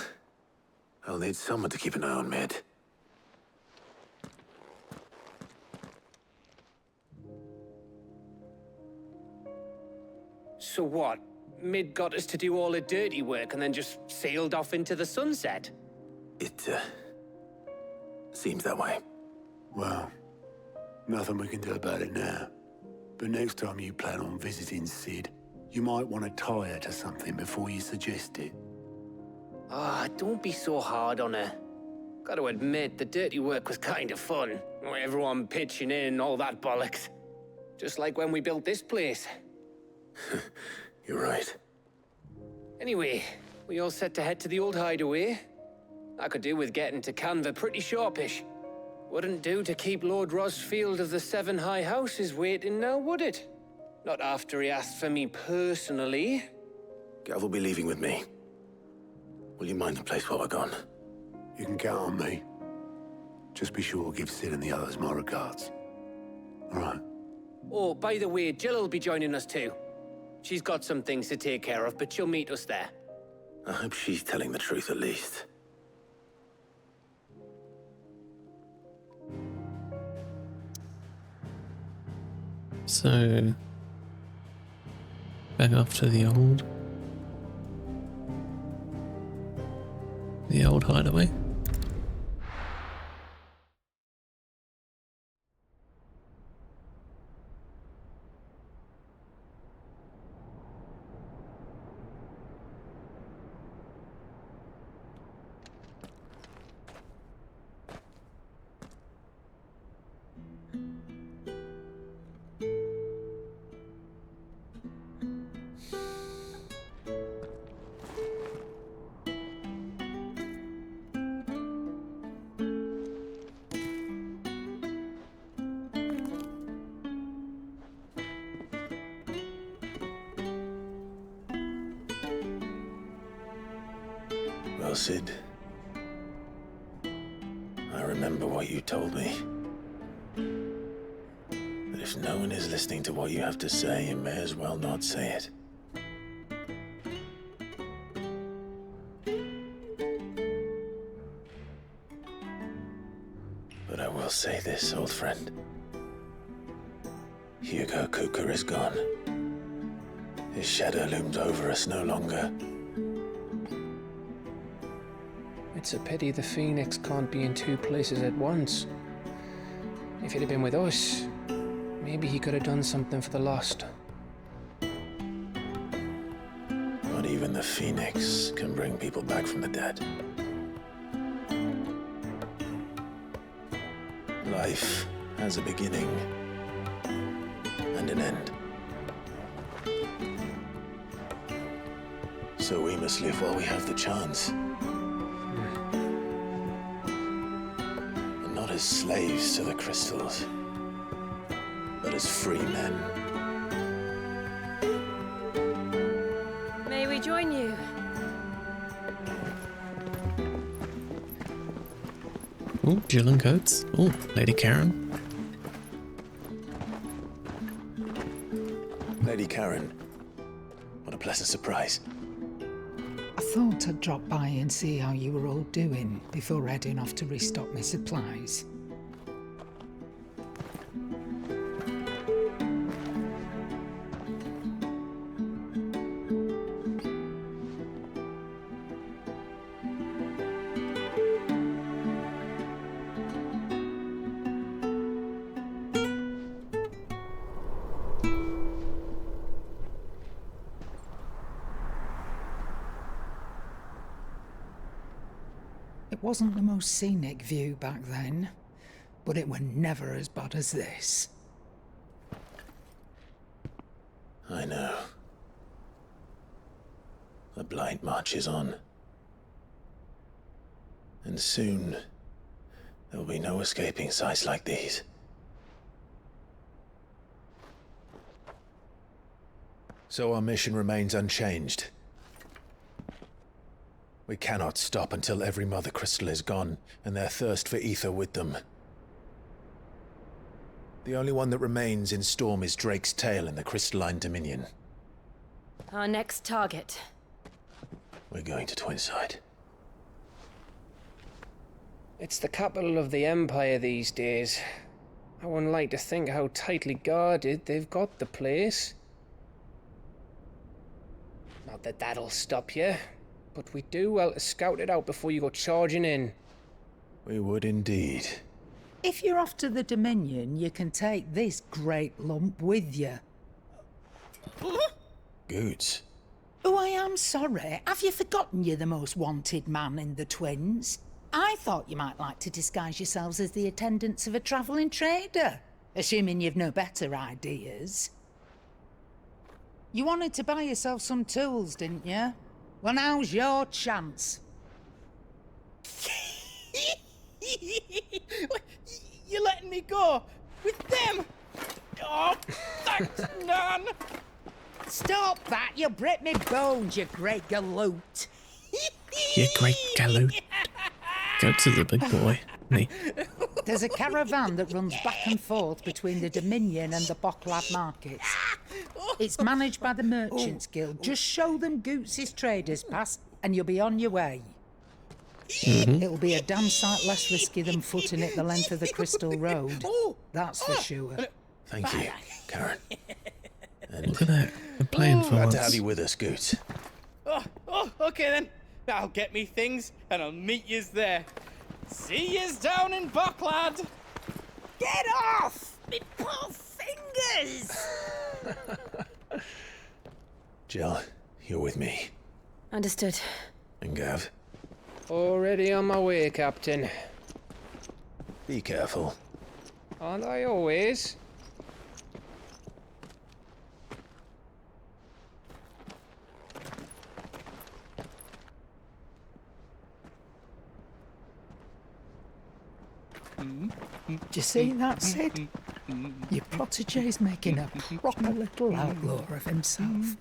I'll need someone to keep an eye on Mid. So what? Mid got us to do all the dirty work and then just sailed off into the sunset? It, seems that way. Well, nothing we can do about it now. But next time you plan on visiting Sid, you might want to tie her to something before you suggest it. Ah, don't be so hard on her. Gotta admit, the dirty work was kind of fun. Everyone pitching in, all that bollocks. Just like when we built this place. You're right. Anyway, we all set to head to the old hideaway. I could do with getting to Canva pretty sharpish. Wouldn't do to keep Lord Rosfield of the Seven High Houses waiting now, would it? Not after he asked for me personally. Gav will be leaving with me. Will you mind the place while we're gone? You can count on me. Just be sure to give Sid and the others my regards. All right. Oh, by the way, Jill will be joining us too. She's got some things to take care of, but she'll meet us there. I hope she's telling the truth at least. So, back off to the old hideaway. Well, Sid, I remember what you told me. That if no one is listening to what you have to say, you may as well not say it. But I will say this, old friend. Hugo Kuka is gone. His shadow looms over us no longer. It's a pity the Phoenix can't be in two places at once. If he'd have been with us, maybe he could have done something for the lost. Not even the Phoenix can bring people back from the dead. Life has a beginning and an end. So we must live while we have the chance. And not as slaves to the crystals, but as free men. May we join you? Oh, Jill and Coates. Oh, Lady Karen. Lady Karen, what a pleasant surprise. I thought I'd drop by and see how you were all doing before heading off to restock my supplies. It wasn't the most scenic view back then, but it were never as bad as this. I know. The Blight marches on. And soon, there will be no escaping sights like these. So our mission remains unchanged. We cannot stop until every Mother Crystal is gone, and their thirst for ether with them. The only one that remains in Storm is Drake's tail in the Crystalline Dominion. Our next target. We're going to Twinside. It's the capital of the Empire these days. I wouldn't like to think how tightly guarded they've got the place. Not that that'll stop you, but we do well to scout it out before you go charging in. We would indeed. If you're off to the Dominion, you can take this great lump with you. Goods. Oh, I am sorry. Have you forgotten you're the most wanted man in the Twins? I thought you might like to disguise yourselves as the attendants of a travelling trader, assuming you've no better ideas. You wanted to buy yourself some tools, didn't you? Well, now's your chance. You're letting me go with them? Oh, thanks, Nan. Stop that! You'll break me bones, you great galoot. You great galoot. Goats is a big boy, isn't he? There's a caravan that runs back and forth between the Dominion and the Bocklad markets. It's managed by the Merchants Guild. Just show them Goots' traders pass and you'll be on your way. It'll be a damn sight less risky than footing it the length of the Crystal Road. That's for sure. Thank you, Karen. And look at that. They're playing for glad once. to have you with us, Goots. Oh, okay then. I'll get me things and I'll meet yous there. See yous down in Bocklad. Get off! Me poor fingers! Jill, you're with me. Understood. And Gav, Already on my way, Captain. be careful. Aren't I always? Do you see that, Sid? Your protege's making a proper little outlaw of himself.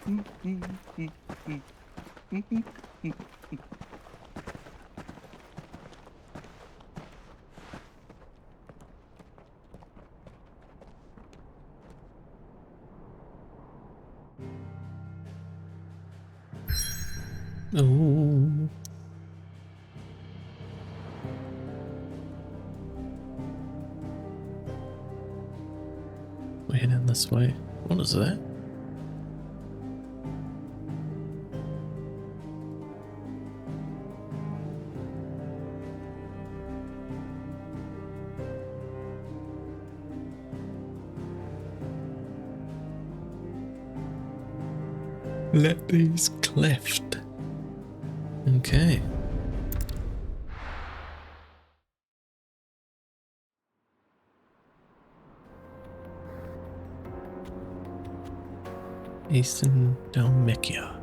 Oh. We're heading this way. What is that? Leppy's Cleft. Okay. Eastern DHALMEKIA.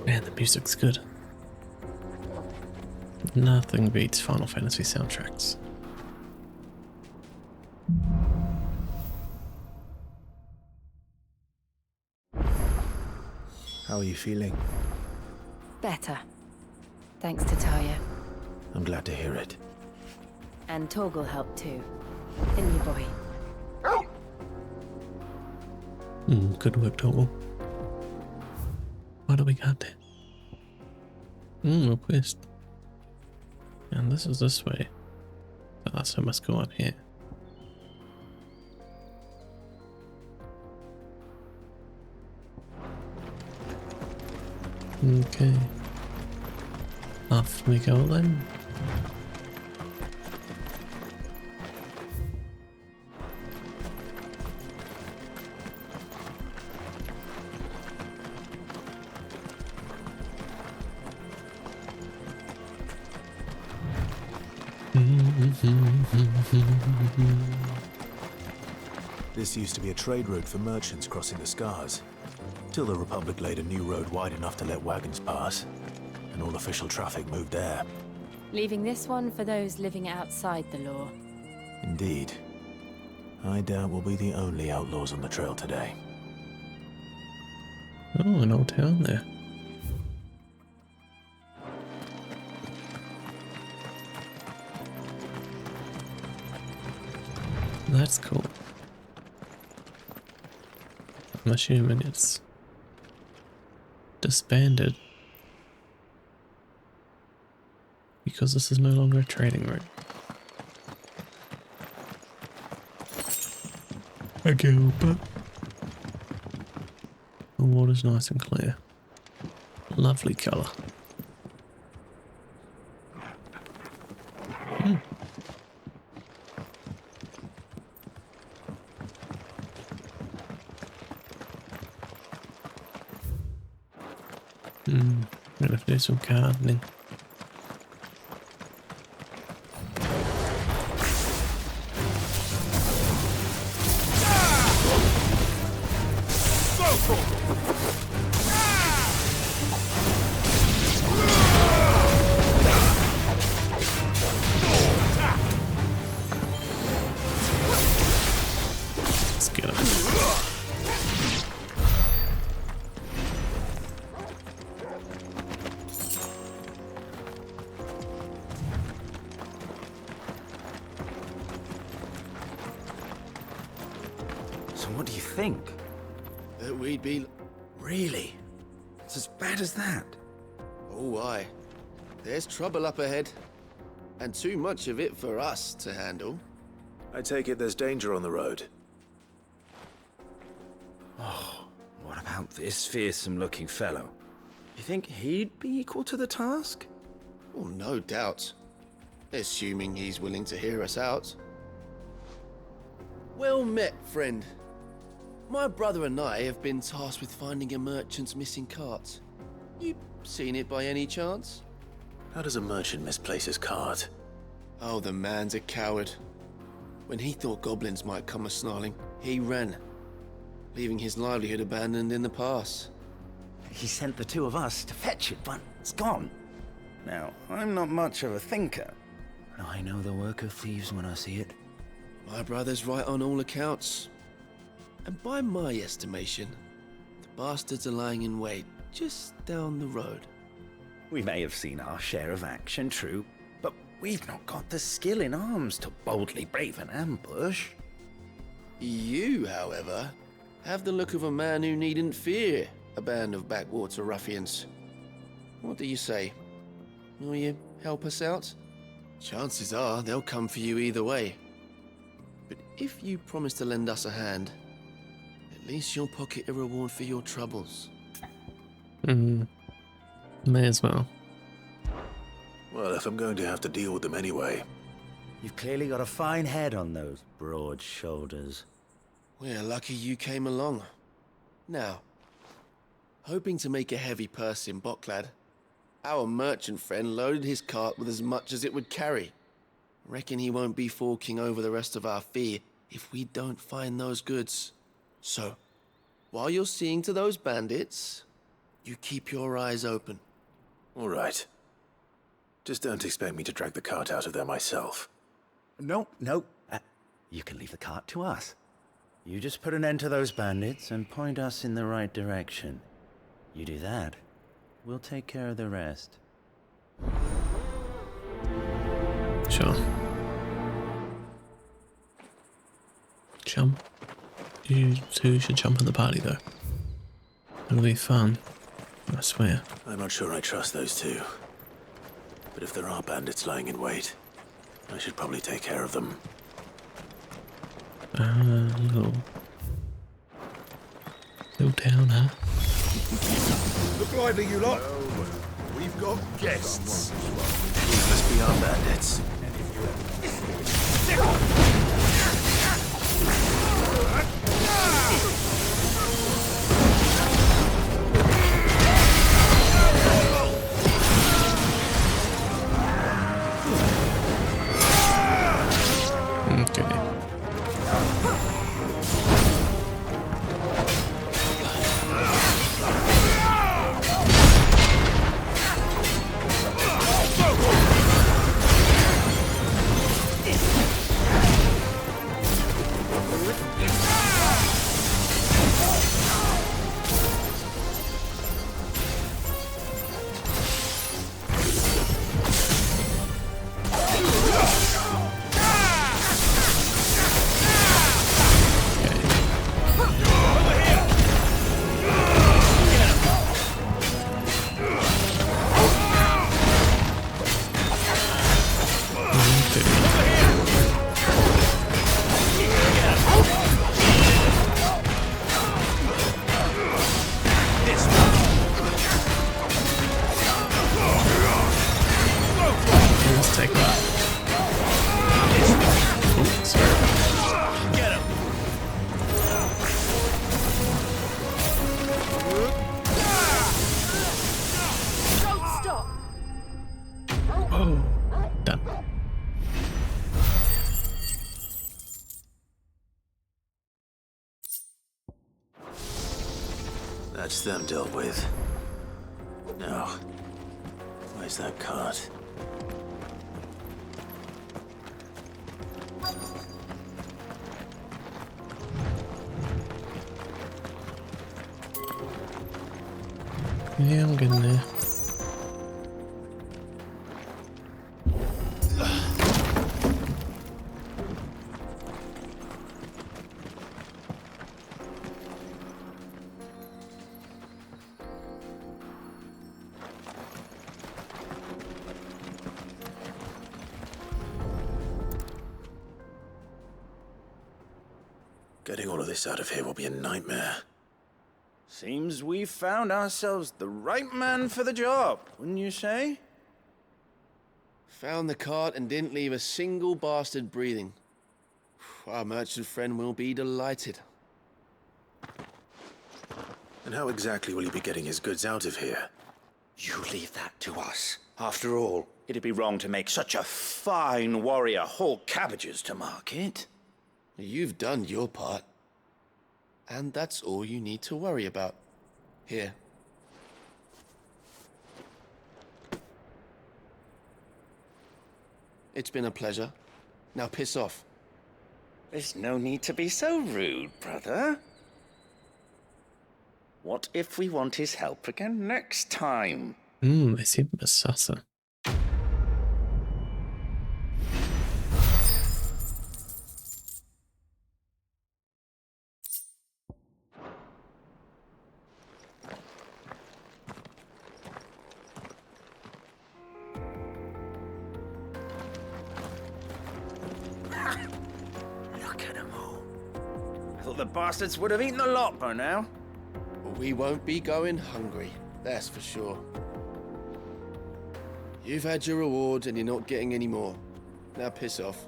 Man, the music's good. Nothing beats Final Fantasy soundtracks. How are you feeling? Better. Thanks to Taya. I'm glad to hear it. And Torgal helped too. Didn't you, boy? Good work, Torgal. What do we got there? A quest. And this is this way. So I must go up here. Okay. Off we go then. This used to be a trade route for merchants crossing the Scars, till the Republic laid a new road wide enough to let wagons pass, and all official traffic moved there. Leaving this one for those living outside the law. Indeed. I doubt we'll be the only outlaws on the trail today. Oh, an old town there. That's cool. I'm assuming it's disbanded because this is no longer a trading route. Okay, but the water's nice and clear. Lovely colour. Gonna have to do some gardening. Let's get him. What do you think? That we'd be... Really? It's as bad as that? Oh, aye. There's trouble up ahead. And too much of it for us to handle. I take it there's danger on the road. Oh, what about this fearsome-looking fellow? You think he'd be equal to the task? Oh, no doubt. Assuming he's willing to hear us out. Well met, friend. My brother and I have been tasked with finding a merchant's missing cart. You seen it by any chance? How does a merchant misplace his cart? Oh, the man's a coward. When he thought goblins might come a-snarling, he ran, leaving his livelihood abandoned in the pass. He sent the two of us to fetch it, but it's gone. Now, I'm not much of a thinker. I know the work of thieves when I see it. My brother's right on all accounts. And by my estimation, the bastards are lying in wait just down the road. We may have seen our share of action, true, but we've not got the skill in arms to boldly brave an ambush. You, however, have the look of a man who needn't fear a band of backwater ruffians. What do you say? Will you help us out? Chances are they'll come for you either way. But if you promise to lend us a hand, at least you'll pocket a reward for your troubles. May as well. Well, if I'm going to have to deal with them anyway. You've clearly got a fine head on those broad shoulders. We're lucky you came along. Now, hoping to make a heavy purse in Boklad, our merchant friend loaded his cart with as much as it would carry. Reckon he won't be forking over the rest of our fee if we don't find those goods. So, while you're seeing to those bandits, you keep your eyes open. All right. Just don't expect me to drag the cart out of there myself. No. You can leave the cart to us. You just put an end to those bandits and point us in the right direction. You do that, we'll take care of the rest. Sure. Jump. You two should jump in the party though. It'll be fun, I swear. I'm not sure I trust those two. But if there are bandits lying in wait, I should probably take care of them. Little down, huh? Look lively, you lot. We've got guests. These must be our bandits. That's them dealt with. Now, where's that cart? Yeah, I'm getting there. Getting all of this out of here will be a nightmare. Seems we've found ourselves the right man for the job, wouldn't you say? Found the cart and didn't leave a single bastard breathing. Our merchant friend will be delighted. And how exactly will he be getting his goods out of here? You leave that to us. After all, it'd be wrong to make such a fine warrior haul cabbages to market. You've done your part. And that's all you need to worry about. Here. It's been a pleasure. Now piss off. There's no need to be so rude, brother. What if we want his help again next time? They seem a bit susser. Look at them all. I thought the bastards would have eaten the lot by now. Well, we won't be going hungry, that's for sure. You've had your reward and you're not getting any more. Now piss off.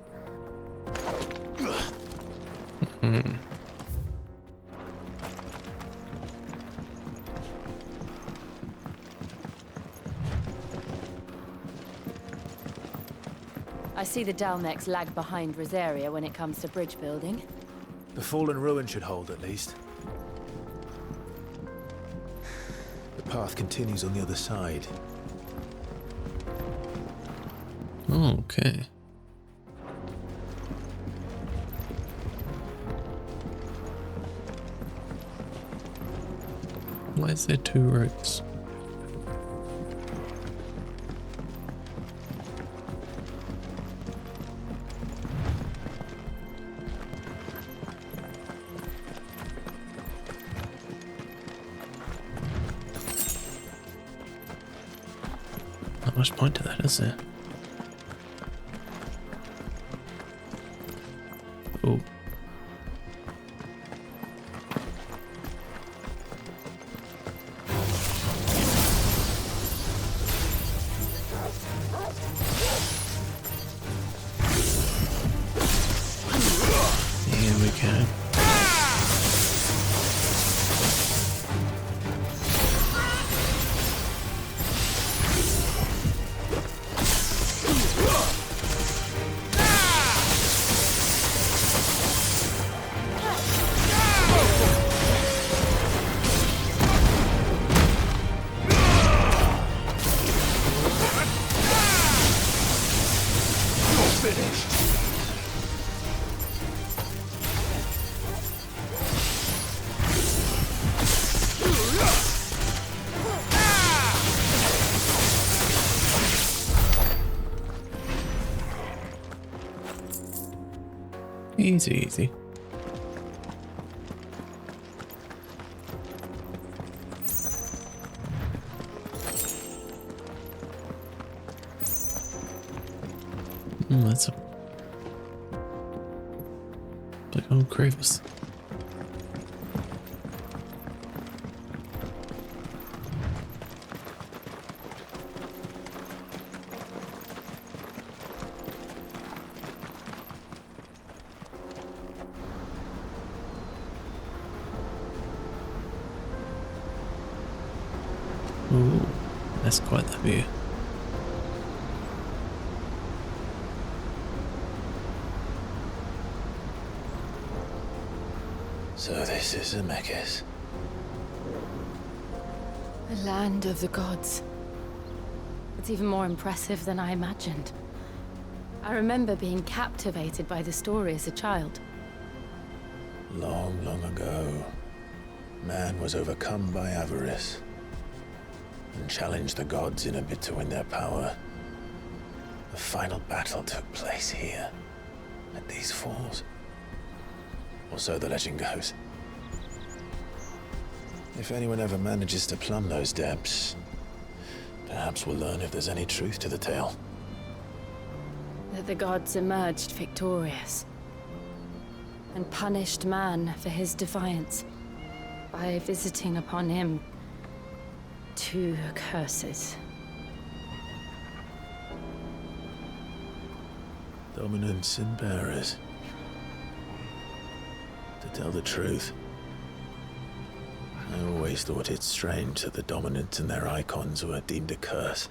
I see the Dalmeks lag behind Rosaria when it comes to bridge building. The fallen ruin should hold, at least. The path continues on the other side. Okay. Why is there two routes? Not much point to that, is there? Oh. Here we go. Easy, easy. That's a big old crevice. Ooh, that's quite the view. So this is Amekis. The land of the gods. It's even more impressive than I imagined. I remember being captivated by the story as a child. Long, long ago, man was overcome by avarice and challenged the gods in a bid to win their power. The final battle took place here, at these falls. Or so the legend goes. If anyone ever manages to plumb those depths, perhaps we'll learn if there's any truth to the tale. That the gods emerged victorious and punished man for his defiance by visiting upon him two curses. Dominants and bearers. To tell the truth, I always thought it strange that the dominant and their icons were deemed a curse.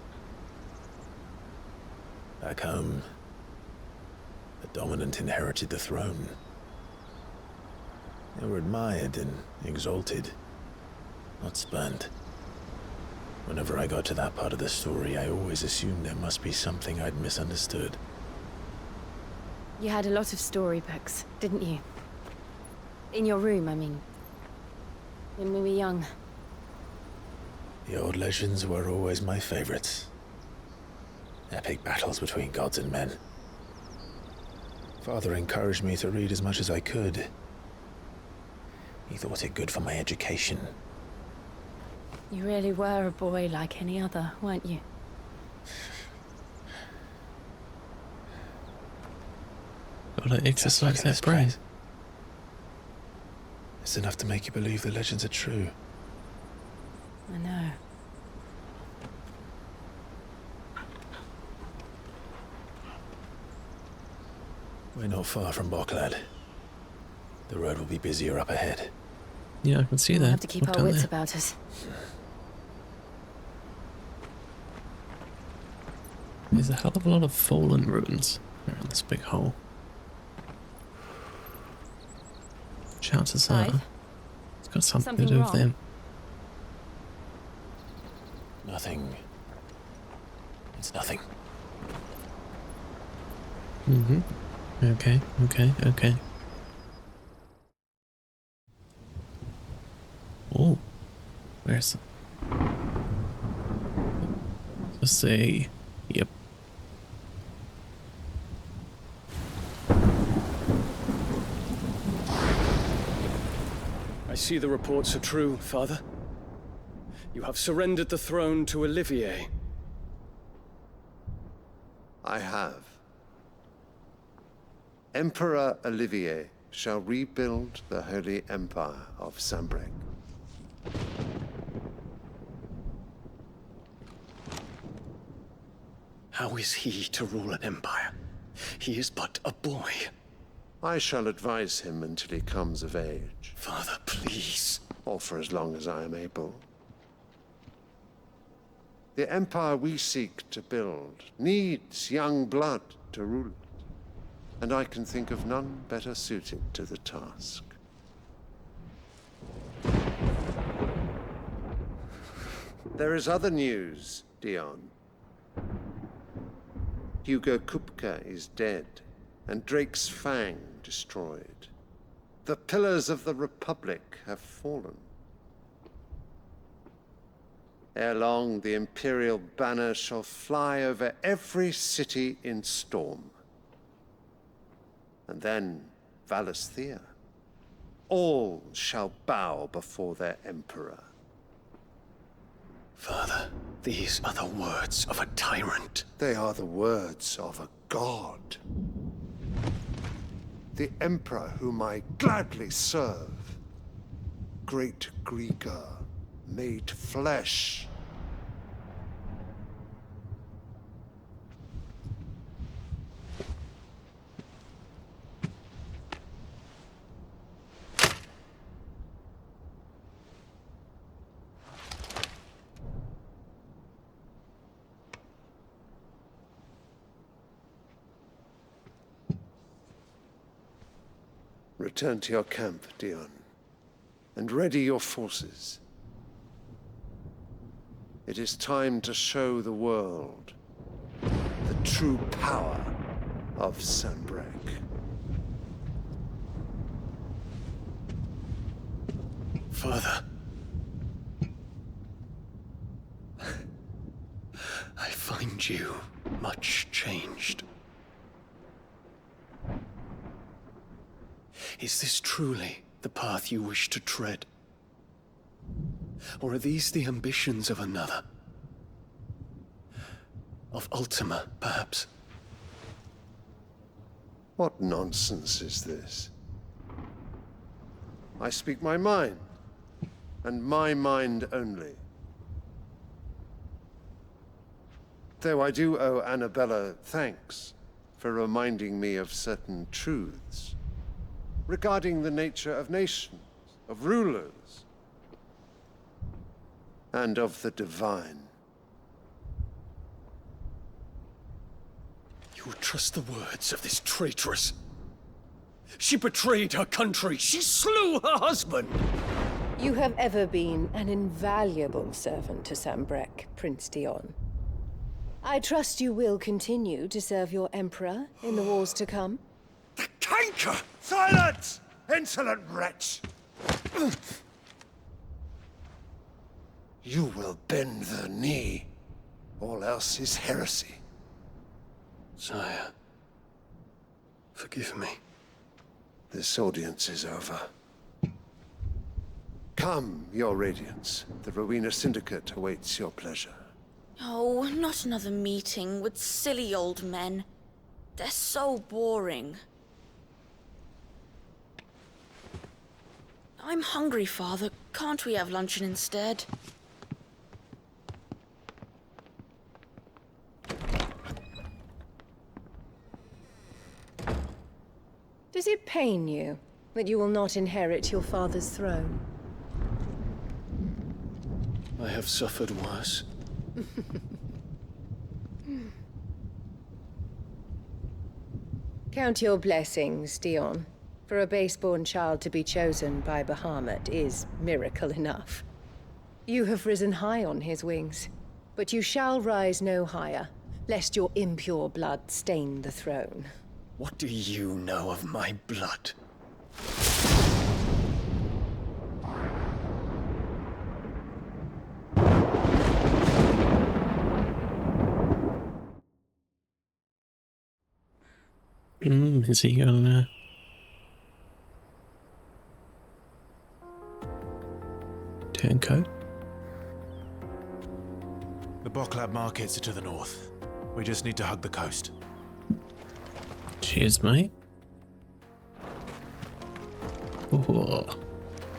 Back home, the dominant inherited the throne. They were admired and exalted, not spurned. Whenever I got to that part of the story, I always assumed there must be something I'd misunderstood. You had a lot of storybooks, didn't you? In your room, I mean. When we were young. The old legends were always my favorites. Epic battles between gods and men. Father encouraged me to read as much as I could. He thought it good for my education. You really were a boy like any other, weren't you? Gotta exercise that brain. It's enough to make you believe the legends are true. I know. We're not far from Boklad. The road will be busier up ahead. Yeah, I can see that. We'll have to keep Look our down wits there. about us. There's a hell of a lot of fallen ruins around this big hole. Chances are it's got something to do with them. Nothing. It's nothing. Mm-hmm. Okay, okay, okay. Oh, where's... Let's say... Yep. I see the reports are true, Father. You have surrendered the throne to Olivier. I have. Emperor Olivier shall rebuild the Holy Empire of Sanbreque. How is he to rule an empire? He is but a boy. I shall advise him until he comes of age. Father, please. Or for as long as I am able. The empire we seek to build needs young blood to rule it. And I can think of none better suited to the task. There is other news, Dion. Hugo Kupka is dead, and Drake's Fang destroyed. The pillars of the Republic have fallen. Ere long, the Imperial banner shall fly over every city in Storm. And then Valisthea. All shall bow before their Emperor. Father, these are the words of a tyrant. They are the words of a god. The Emperor whom I gladly serve. Great Grieger, made flesh. Return to your camp, Dion, and ready your forces. It is time to show the world the true power of Sanbreque. Father. I find you much changed. Is this truly the path you wish to tread? Or are these the ambitions of another? Of Ultima, perhaps? What nonsense is this? I speak my mind, and my mind only. Though I do owe Annabella thanks for reminding me of certain truths regarding the nature of nations, of rulers, and of the divine. You would trust the words of this traitress? She betrayed her country. She slew her husband. You have ever been an invaluable servant to Sanbreque, Prince Dion. I trust you will continue to serve your Emperor in the wars to come. The canker! Silence! Insolent wretch! You will bend the knee. All else is heresy. Sire, forgive me. This audience is over. Come, Your Radiance. The Rowena Syndicate awaits your pleasure. Oh, not another meeting with silly old men. They're so boring. I'm hungry, Father. Can't we have luncheon instead? Does it pain you that you will not inherit your father's throne? I have suffered worse. Count your blessings, Dion. For a base-born child to be chosen by Bahamut is miracle enough. You have risen high on his wings, but you shall rise no higher, lest your impure blood stain the throne. What do you know of my blood? Is he gonna... Turncoat? The Boklab markets are to the north. We just need to hug the coast. Cheers, mate. Oh,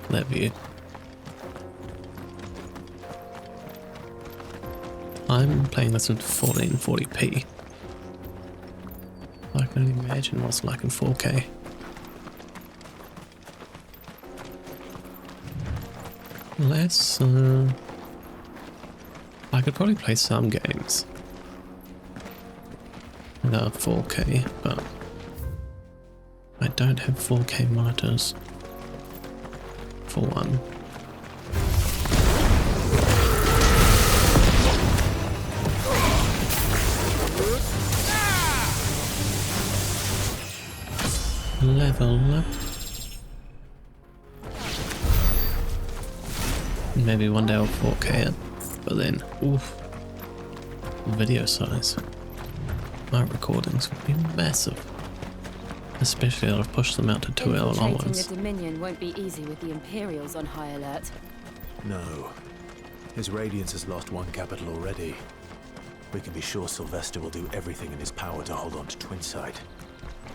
that view. I'm playing this in 1440p. I can only imagine what it's like in 4K. Let's, I could probably play some games without 4K, but I don't have 4K monitors, for one. Level up. Maybe one day I'll 4K it, but then, oof, video size. My recordings would be massive. Especially that I've pushed them out to 2 hour long ones. The Dominion won't be easy with the Imperials on high alert. No. His Radiance has lost one capital already. We can be sure Sylvester will do everything in his power to hold on to Twinside.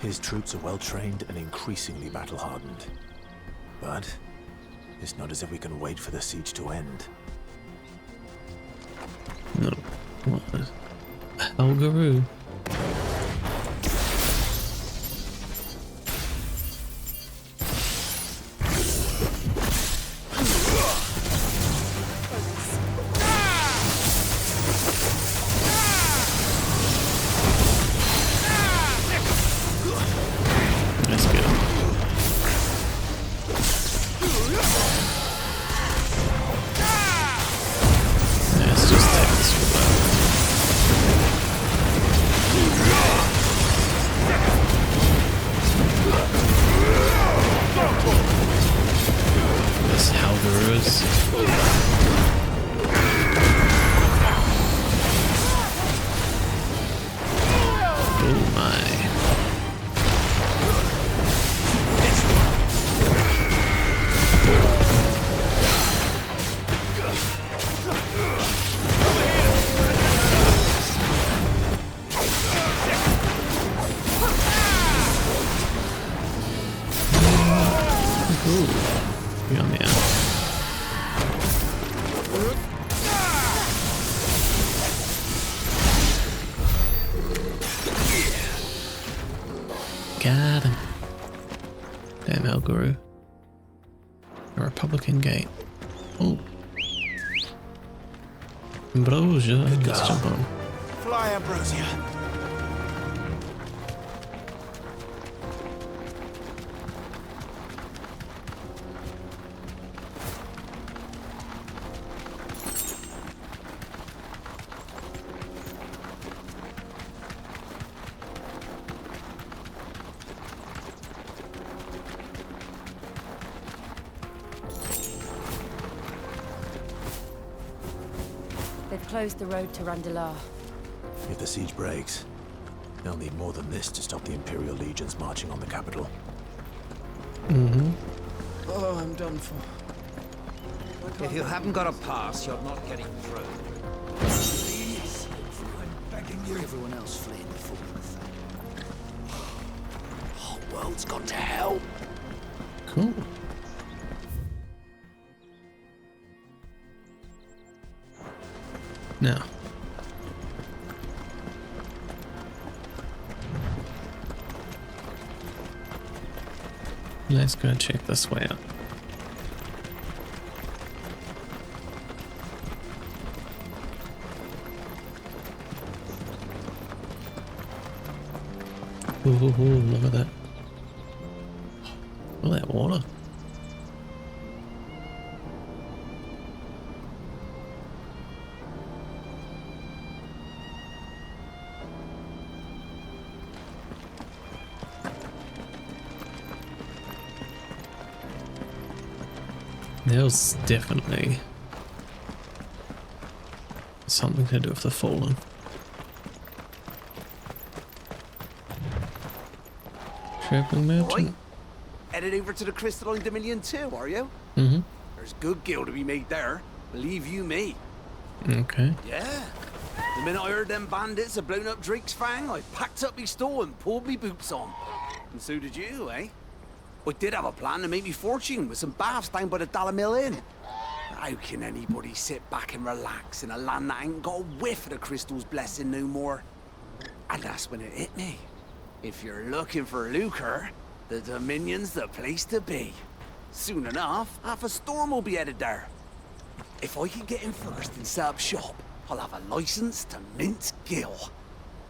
His troops are well trained and increasingly battle-hardened. But it's not as if we can wait for the siege to end. No. What? Elgaroo. Got him. Damn Elgaroo. A Republican gate. Oh. Ambrosia. Let's jump on. Fly, Ambrosia. They've closed the road to Randalar. If the siege breaks, they'll need more than this to stop the Imperial legions marching on the capital. Mm-hmm. Oh, I'm done for. If you haven't got a pass, you're not getting through. Please, I'm begging you. Everyone else fleeing the full whole world's gone to hell. Cool. Now. Let's go check this way out. Ooh, look at that. Look at that water. There was definitely something to do with the Fallen. Traveling merchant. Headed over to the Crystalline Dominion too, are you? Mm-hmm. There's good gil to be made there. Believe you me. Okay. Yeah. The minute I heard them bandits had blown up Drake's Fang, I packed up me store and pulled me boots on. And so did you, eh? I did have a plan to make me fortune with some baths down by the DHALMEKIA Inn. How can anybody sit back and relax in a land that ain't got a whiff of the crystal's blessing no more? And that's when it hit me. If you're looking for lucre, the Dominion's the place to be. Soon enough, half a storm will be headed there. If I can get in first and set up shop, I'll have a license to mince gil.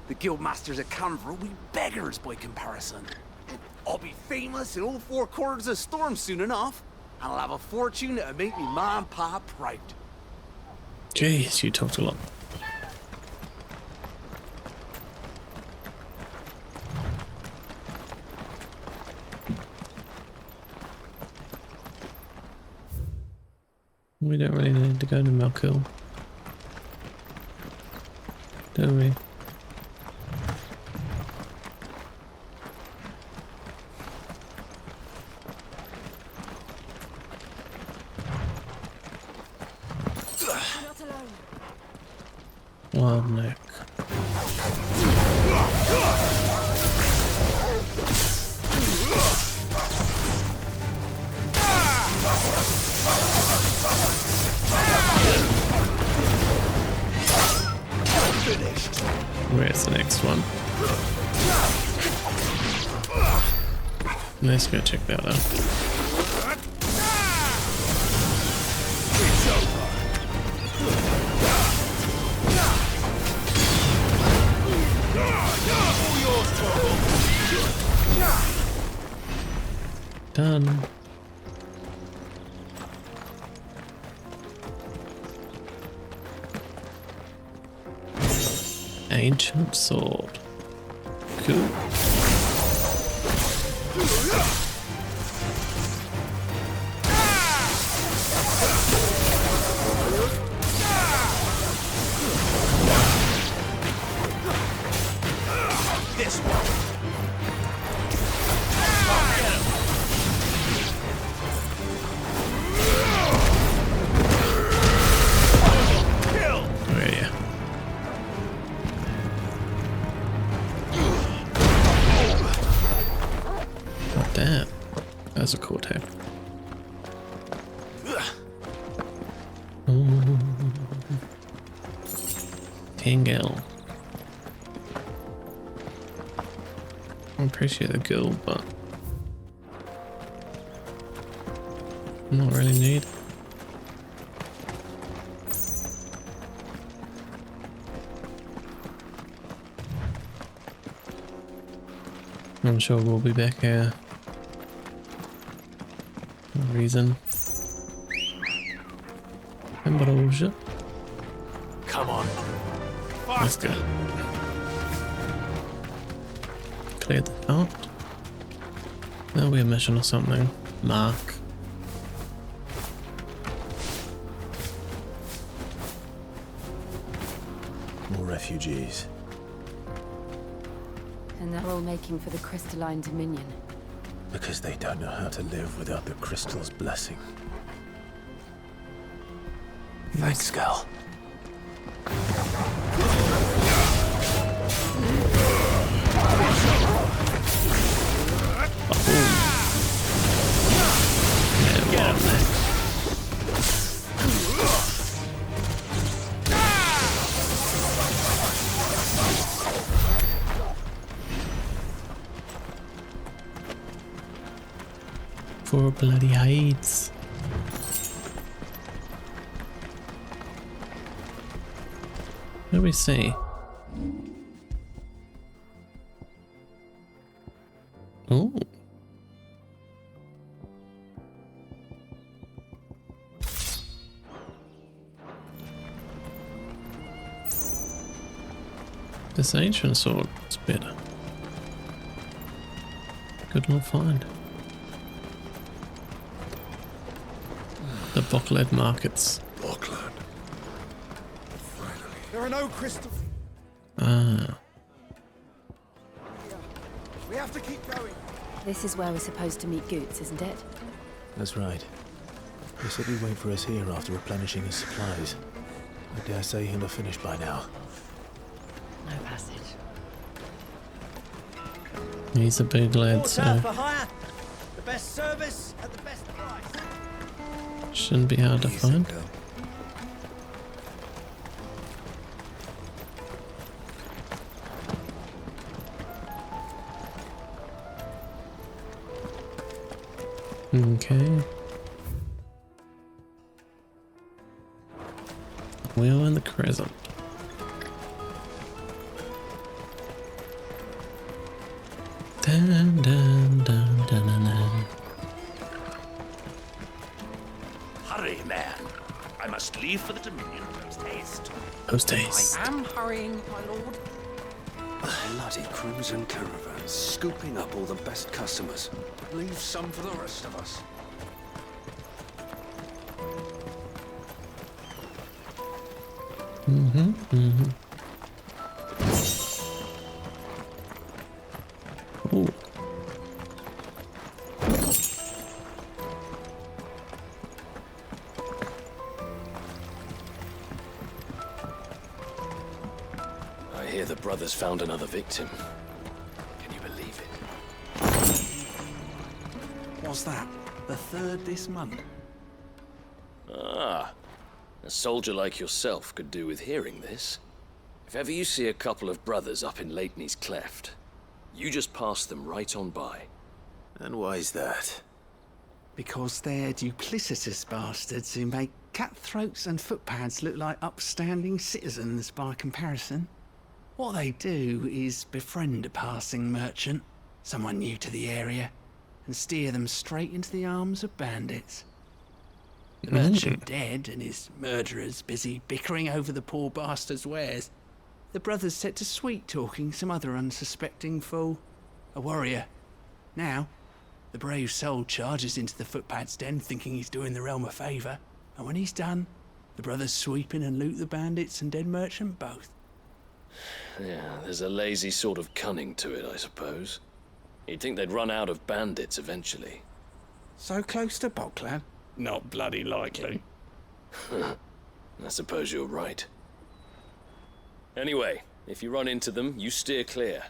The guildmasters at Canver will be beggars by comparison. I'll be famous in all four corners of Storm soon enough, and I'll have a fortune that'll make me ma and pa proud. Jeez, you talked a lot. We don't really need to go to Malkil, do we? Wild neck. Where's the next one? Let's go check that out. Done. Ancient sword. Cool. This one. Damn, that's a cool tag. Kangel. I appreciate the guild, but not really need. I'm sure we'll be back here. No reason. Ambrosia. Come on. Let's go. Clear the out. That'll be a mission or something. Mark. refugees. And they're all making for the crystalline dominion. Because they don't know how to live without the crystal's blessing. Thanks, Gal. Get him there. For bloody hides. What do we see? Oh. This ancient sword is better. Good little find. The Bockland markets. Bockland. Finally. There are no crystals. Ah. We have to keep going. This is where we're supposed to meet Goots, isn't it? That's right. He said he'd wait for us here after replenishing his supplies. I dare say he'll have finished by now. No passage. He's a big lad, Horse so out for hire. The best service at the best price. shouldn't be hard to find. Okay. Wheel in the crescent. Dun, dun, dun, dun, dun, dun. Hurry, man. I must leave for the Dominion post haste. Post haste. I am hurrying, my lord. Bloody cruising caravans, scooping up all the best customers. Leave some for the rest of us. Ooh. I hear the brothers found another victim. Can you believe it? What's that? The third this month? Ah, a soldier like yourself could do with hearing this. If ever you see a couple of brothers up in Leitney's Cleft, you just pass them right on by. And why is that? Because they're duplicitous bastards who make cutthroats and footpads look like upstanding citizens by comparison. What they do is befriend a passing merchant, someone new to the area, and steer them straight into the arms of bandits. The merchant dead and his murderers busy bickering over the poor bastard's wares. The brothers set to sweet-talking some other unsuspecting fool, a warrior. Now, the brave soul charges into the footpad's den thinking he's doing the realm a favour, and when he's done, the brothers sweep in and loot the bandits and dead merchant both. Yeah, there's a lazy sort of cunning to it, I suppose. You'd think they'd run out of bandits eventually. So close to Bockland? Not bloody likely. I suppose you're right. Anyway, if you run into them, you steer clear.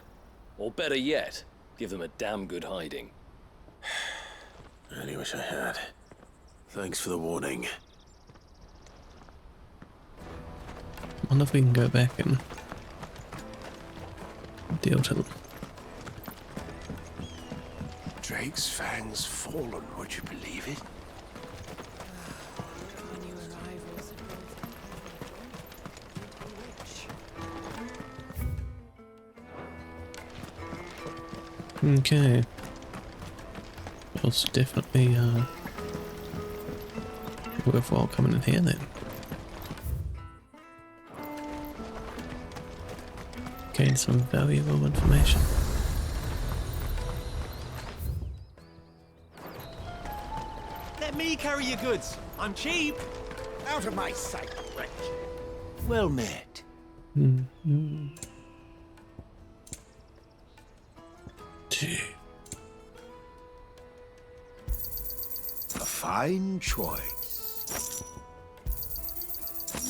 Or better yet, give them a damn good hiding. I really wish I had. Thanks for the warning. Wonder if we can go back and deal to them. Drake's fangs fallen, would you believe it? Okay. Well, it's definitely worthwhile coming in here then. Gain some valuable information. Let me carry your goods. I'm cheap. Out of my sight, wretch. Well met. Gee. A fine choice.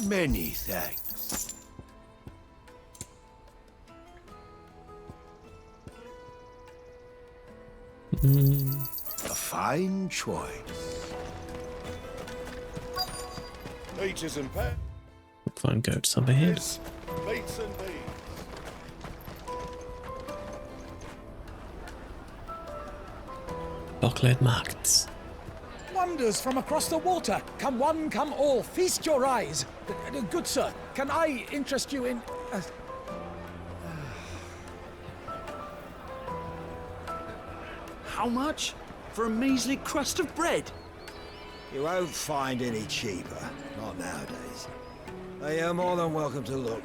Many thanks. A fine choice. Peaches and pears. Find goats up ahead. Meats and beans. Chocolate markets. Wonders from across the water. Come one, come all. Feast your eyes. Good sir, can I interest you in... How much? For a measly crust of bread? You won't find any cheaper. Not nowadays. But you're more than welcome to look.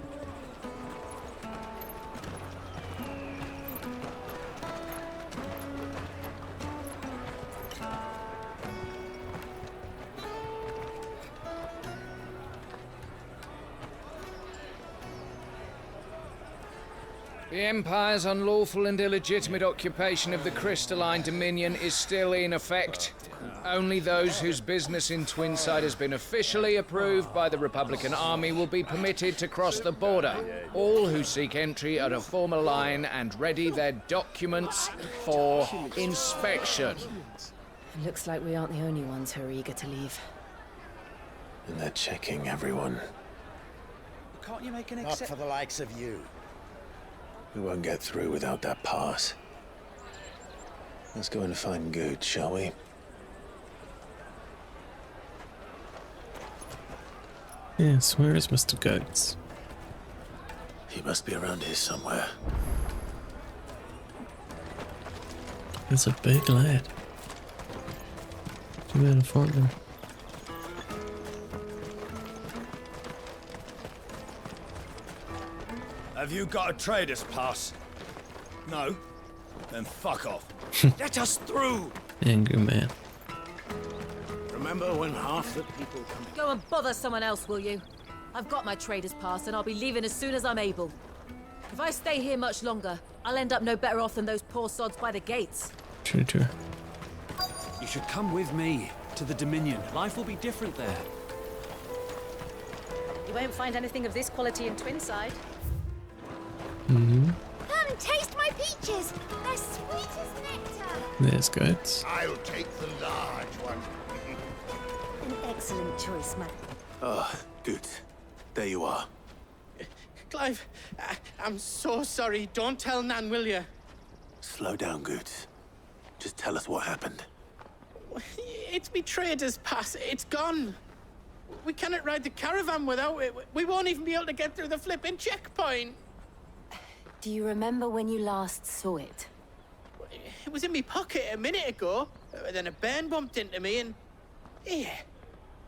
The Empire's unlawful and illegitimate occupation of the Crystalline Dominion is still in effect. Only those whose business in Twinside has been officially approved by the Republican Army will be permitted to cross the border. All who seek entry are to form a line and ready their documents for inspection. Looks like we aren't the only ones who are eager to leave. And they're checking everyone. Can't you make an Not for the likes of you. We won't get through without that pass. Let's go and find Good, shall we? Yes, where is Mr. Goats? He must be around here somewhere. He's a big lad. Too bad to find him. Have you got a trader's pass? No? Then fuck off. Let us through! Angry man. Remember when half the people come in? Go and bother someone else, will you? I've got my trader's pass and I'll be leaving as soon as I'm able. If I stay here much longer, I'll end up no better off than those poor sods by the gates. True, true. You should come with me to the Dominion. Life will be different there. You won't find anything of this quality in Twinside. Come and taste my peaches. They're sweet as nectar. There's Goats. I'll take the large one. An excellent choice, man. Oh, Good. There you are. Clive, I'm so sorry. Don't tell Nan, will you? Slow down, Good. Just tell us what happened. It's me trader's pass. It's gone. We cannot ride the caravan without it. We won't even be able to get through the flipping checkpoint. Do you remember when you last saw it? It was in my pocket a minute ago. Then a bairn bumped into me and... Yeah.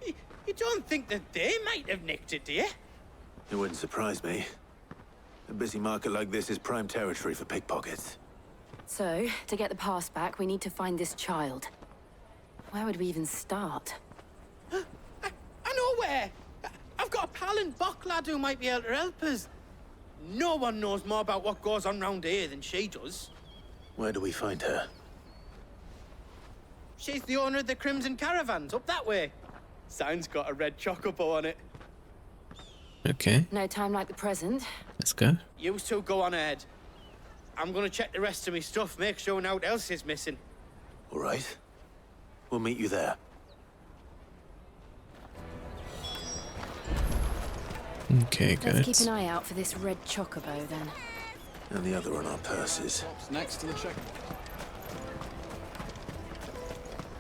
You don't think that they might have nicked it, do you? It wouldn't surprise me. A busy market like this is prime territory for pickpockets. So, to get the pass back, we need to find this child. Where would we even start? I know where! I've got a pal in Bock lad who might be able to help us. No one knows more about what goes on round here than she does. Where do we find her? She's the owner of the Crimson Caravans, up that way. Sign's got a red chocobo on it. Okay. No time like the present. Let's go. You two go on ahead. I'm gonna check the rest of my stuff, make sure no one else is missing. All right. We'll meet you there. Okay, good. Let's keep an eye out for this red chocobo, then. And the other on our purses. What's next to the check?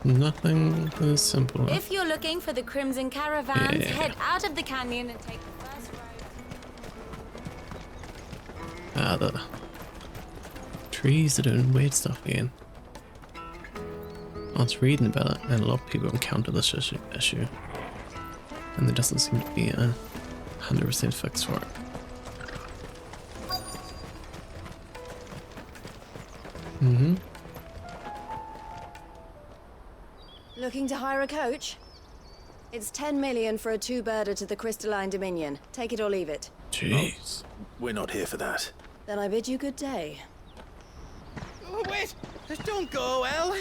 Nothing as simple. If you're looking for the Crimson Caravans, Yeah. head out of the canyon and take the first road. The trees are doing weird stuff again. I was reading about it, and a lot of people encounter this issue. And there doesn't seem to be a 100% fix for it. Looking to hire a coach? It's 10 million for a two-birder to the Crystalline Dominion. Take it or leave it. Jeez. We're not here for that. Then I bid you good day. Oh, wait! Don't go, El.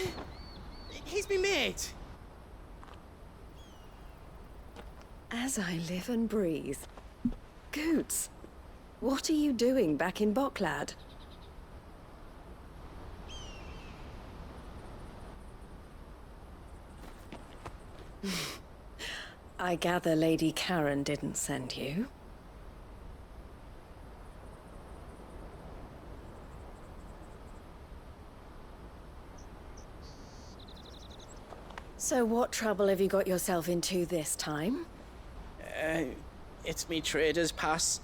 He's me mate. As I live and breathe. Goots, what are you doing back in Boklad? I gather Lady Karen didn't send you. So what trouble have you got yourself into this time? It's me trader's pass.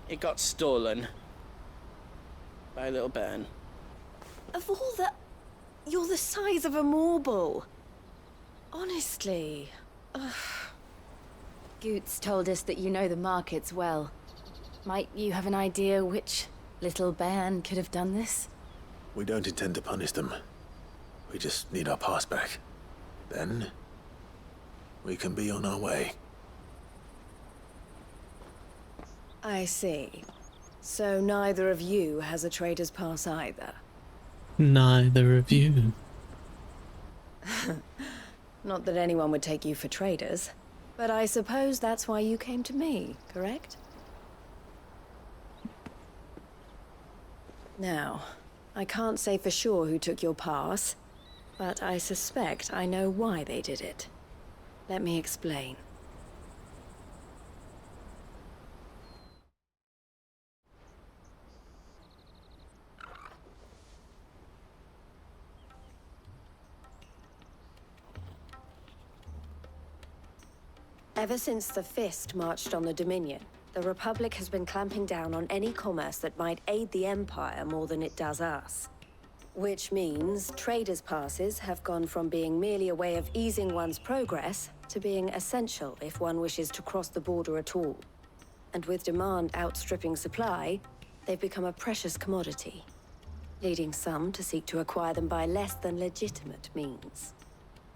It got stolen. By a little bairn. Of all the... You're the size of a marble. Honestly. Ugh. Goots told us that you know the markets well. Might you have an idea which little bairn could have done this? We don't intend to punish them. We just need our pass back. Then, we can be on our way. I see. So neither of you has a trader's pass either? Neither of you. Not that anyone would take you for traders, but I suppose that's why you came to me, correct? Now, I can't say for sure who took your pass, but I suspect I know why they did it. Let me explain. Ever since the Fist marched on the Dominion, the Republic has been clamping down on any commerce that might aid the Empire more than it does us. Which means traders' passes have gone from being merely a way of easing one's progress to being essential if one wishes to cross the border at all. And with demand outstripping supply, they've become a precious commodity, leading some to seek to acquire them by less than legitimate means.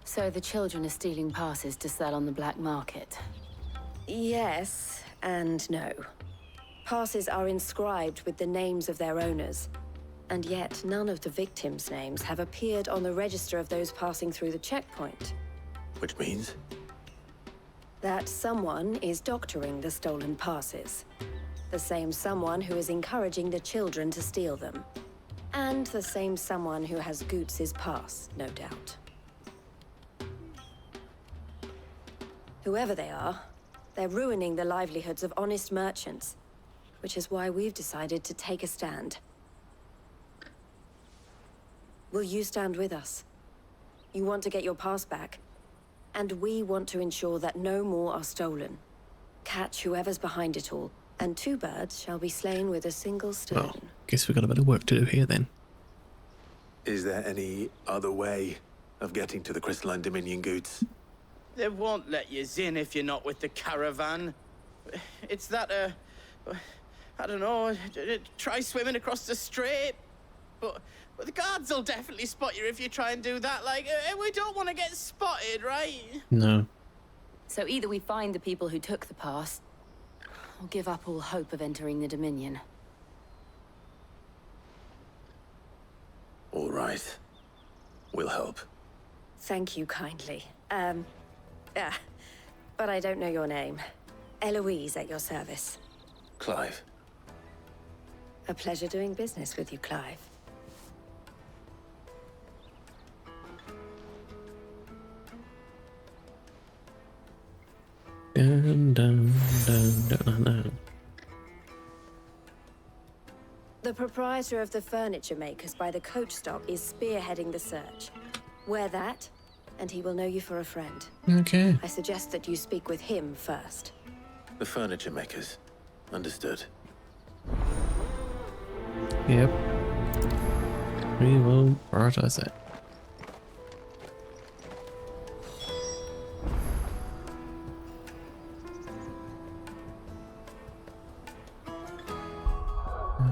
So the children are stealing passes to sell on the black market? Yes and no. Passes are inscribed with the names of their owners, and yet none of the victims' names have appeared on the register of those passing through the checkpoint. Which means? That someone is doctoring the stolen passes. The same someone who is encouraging the children to steal them. And the same someone who has Goots' pass, no doubt. Whoever they are, they're ruining the livelihoods of honest merchants, which is why we've decided to take a stand. Will you stand with us? You want to get your pass back, and we want to ensure that no more are stolen. Catch whoever's behind it all, and two birds shall be slain with a single stone. Well, guess we've got a bit of work to do here then. Is there any other way of getting to the Crystalline Dominion Goods? They won't let you in if you're not with the caravan. It's that, I don't know, try swimming across the strait. But the guards will definitely spot you if you try and do that. Like, we don't want to get spotted, right? No. So either we find the people who took the pass, or give up all hope of entering the Dominion. All right. We'll help. Thank you kindly. But I don't know your name. Eloise at your service. Clive. A pleasure doing business with you, Clive. Dun, dun, dun, dun, dun. The proprietor of the furniture makers by the coach stop is spearheading the search. Wear that, and he will know you for a friend. Okay. I suggest that you speak with him first. The furniture makers. Understood. Yep. We will prioritize that.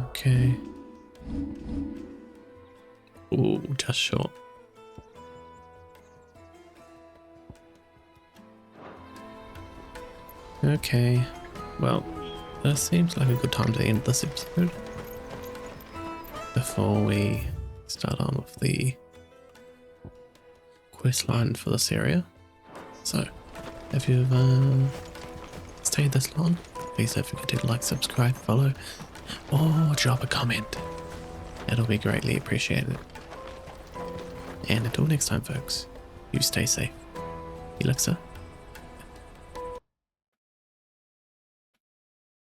Okay. Ooh, just short. Okay, well, that seems like a good time to end this episode. Before we start on with the quest line for this area. So, if you've stayed this long, please don't forget to like, subscribe, follow, or drop a comment. It'll be greatly appreciated. And until next time, folks, you stay safe. Elixir.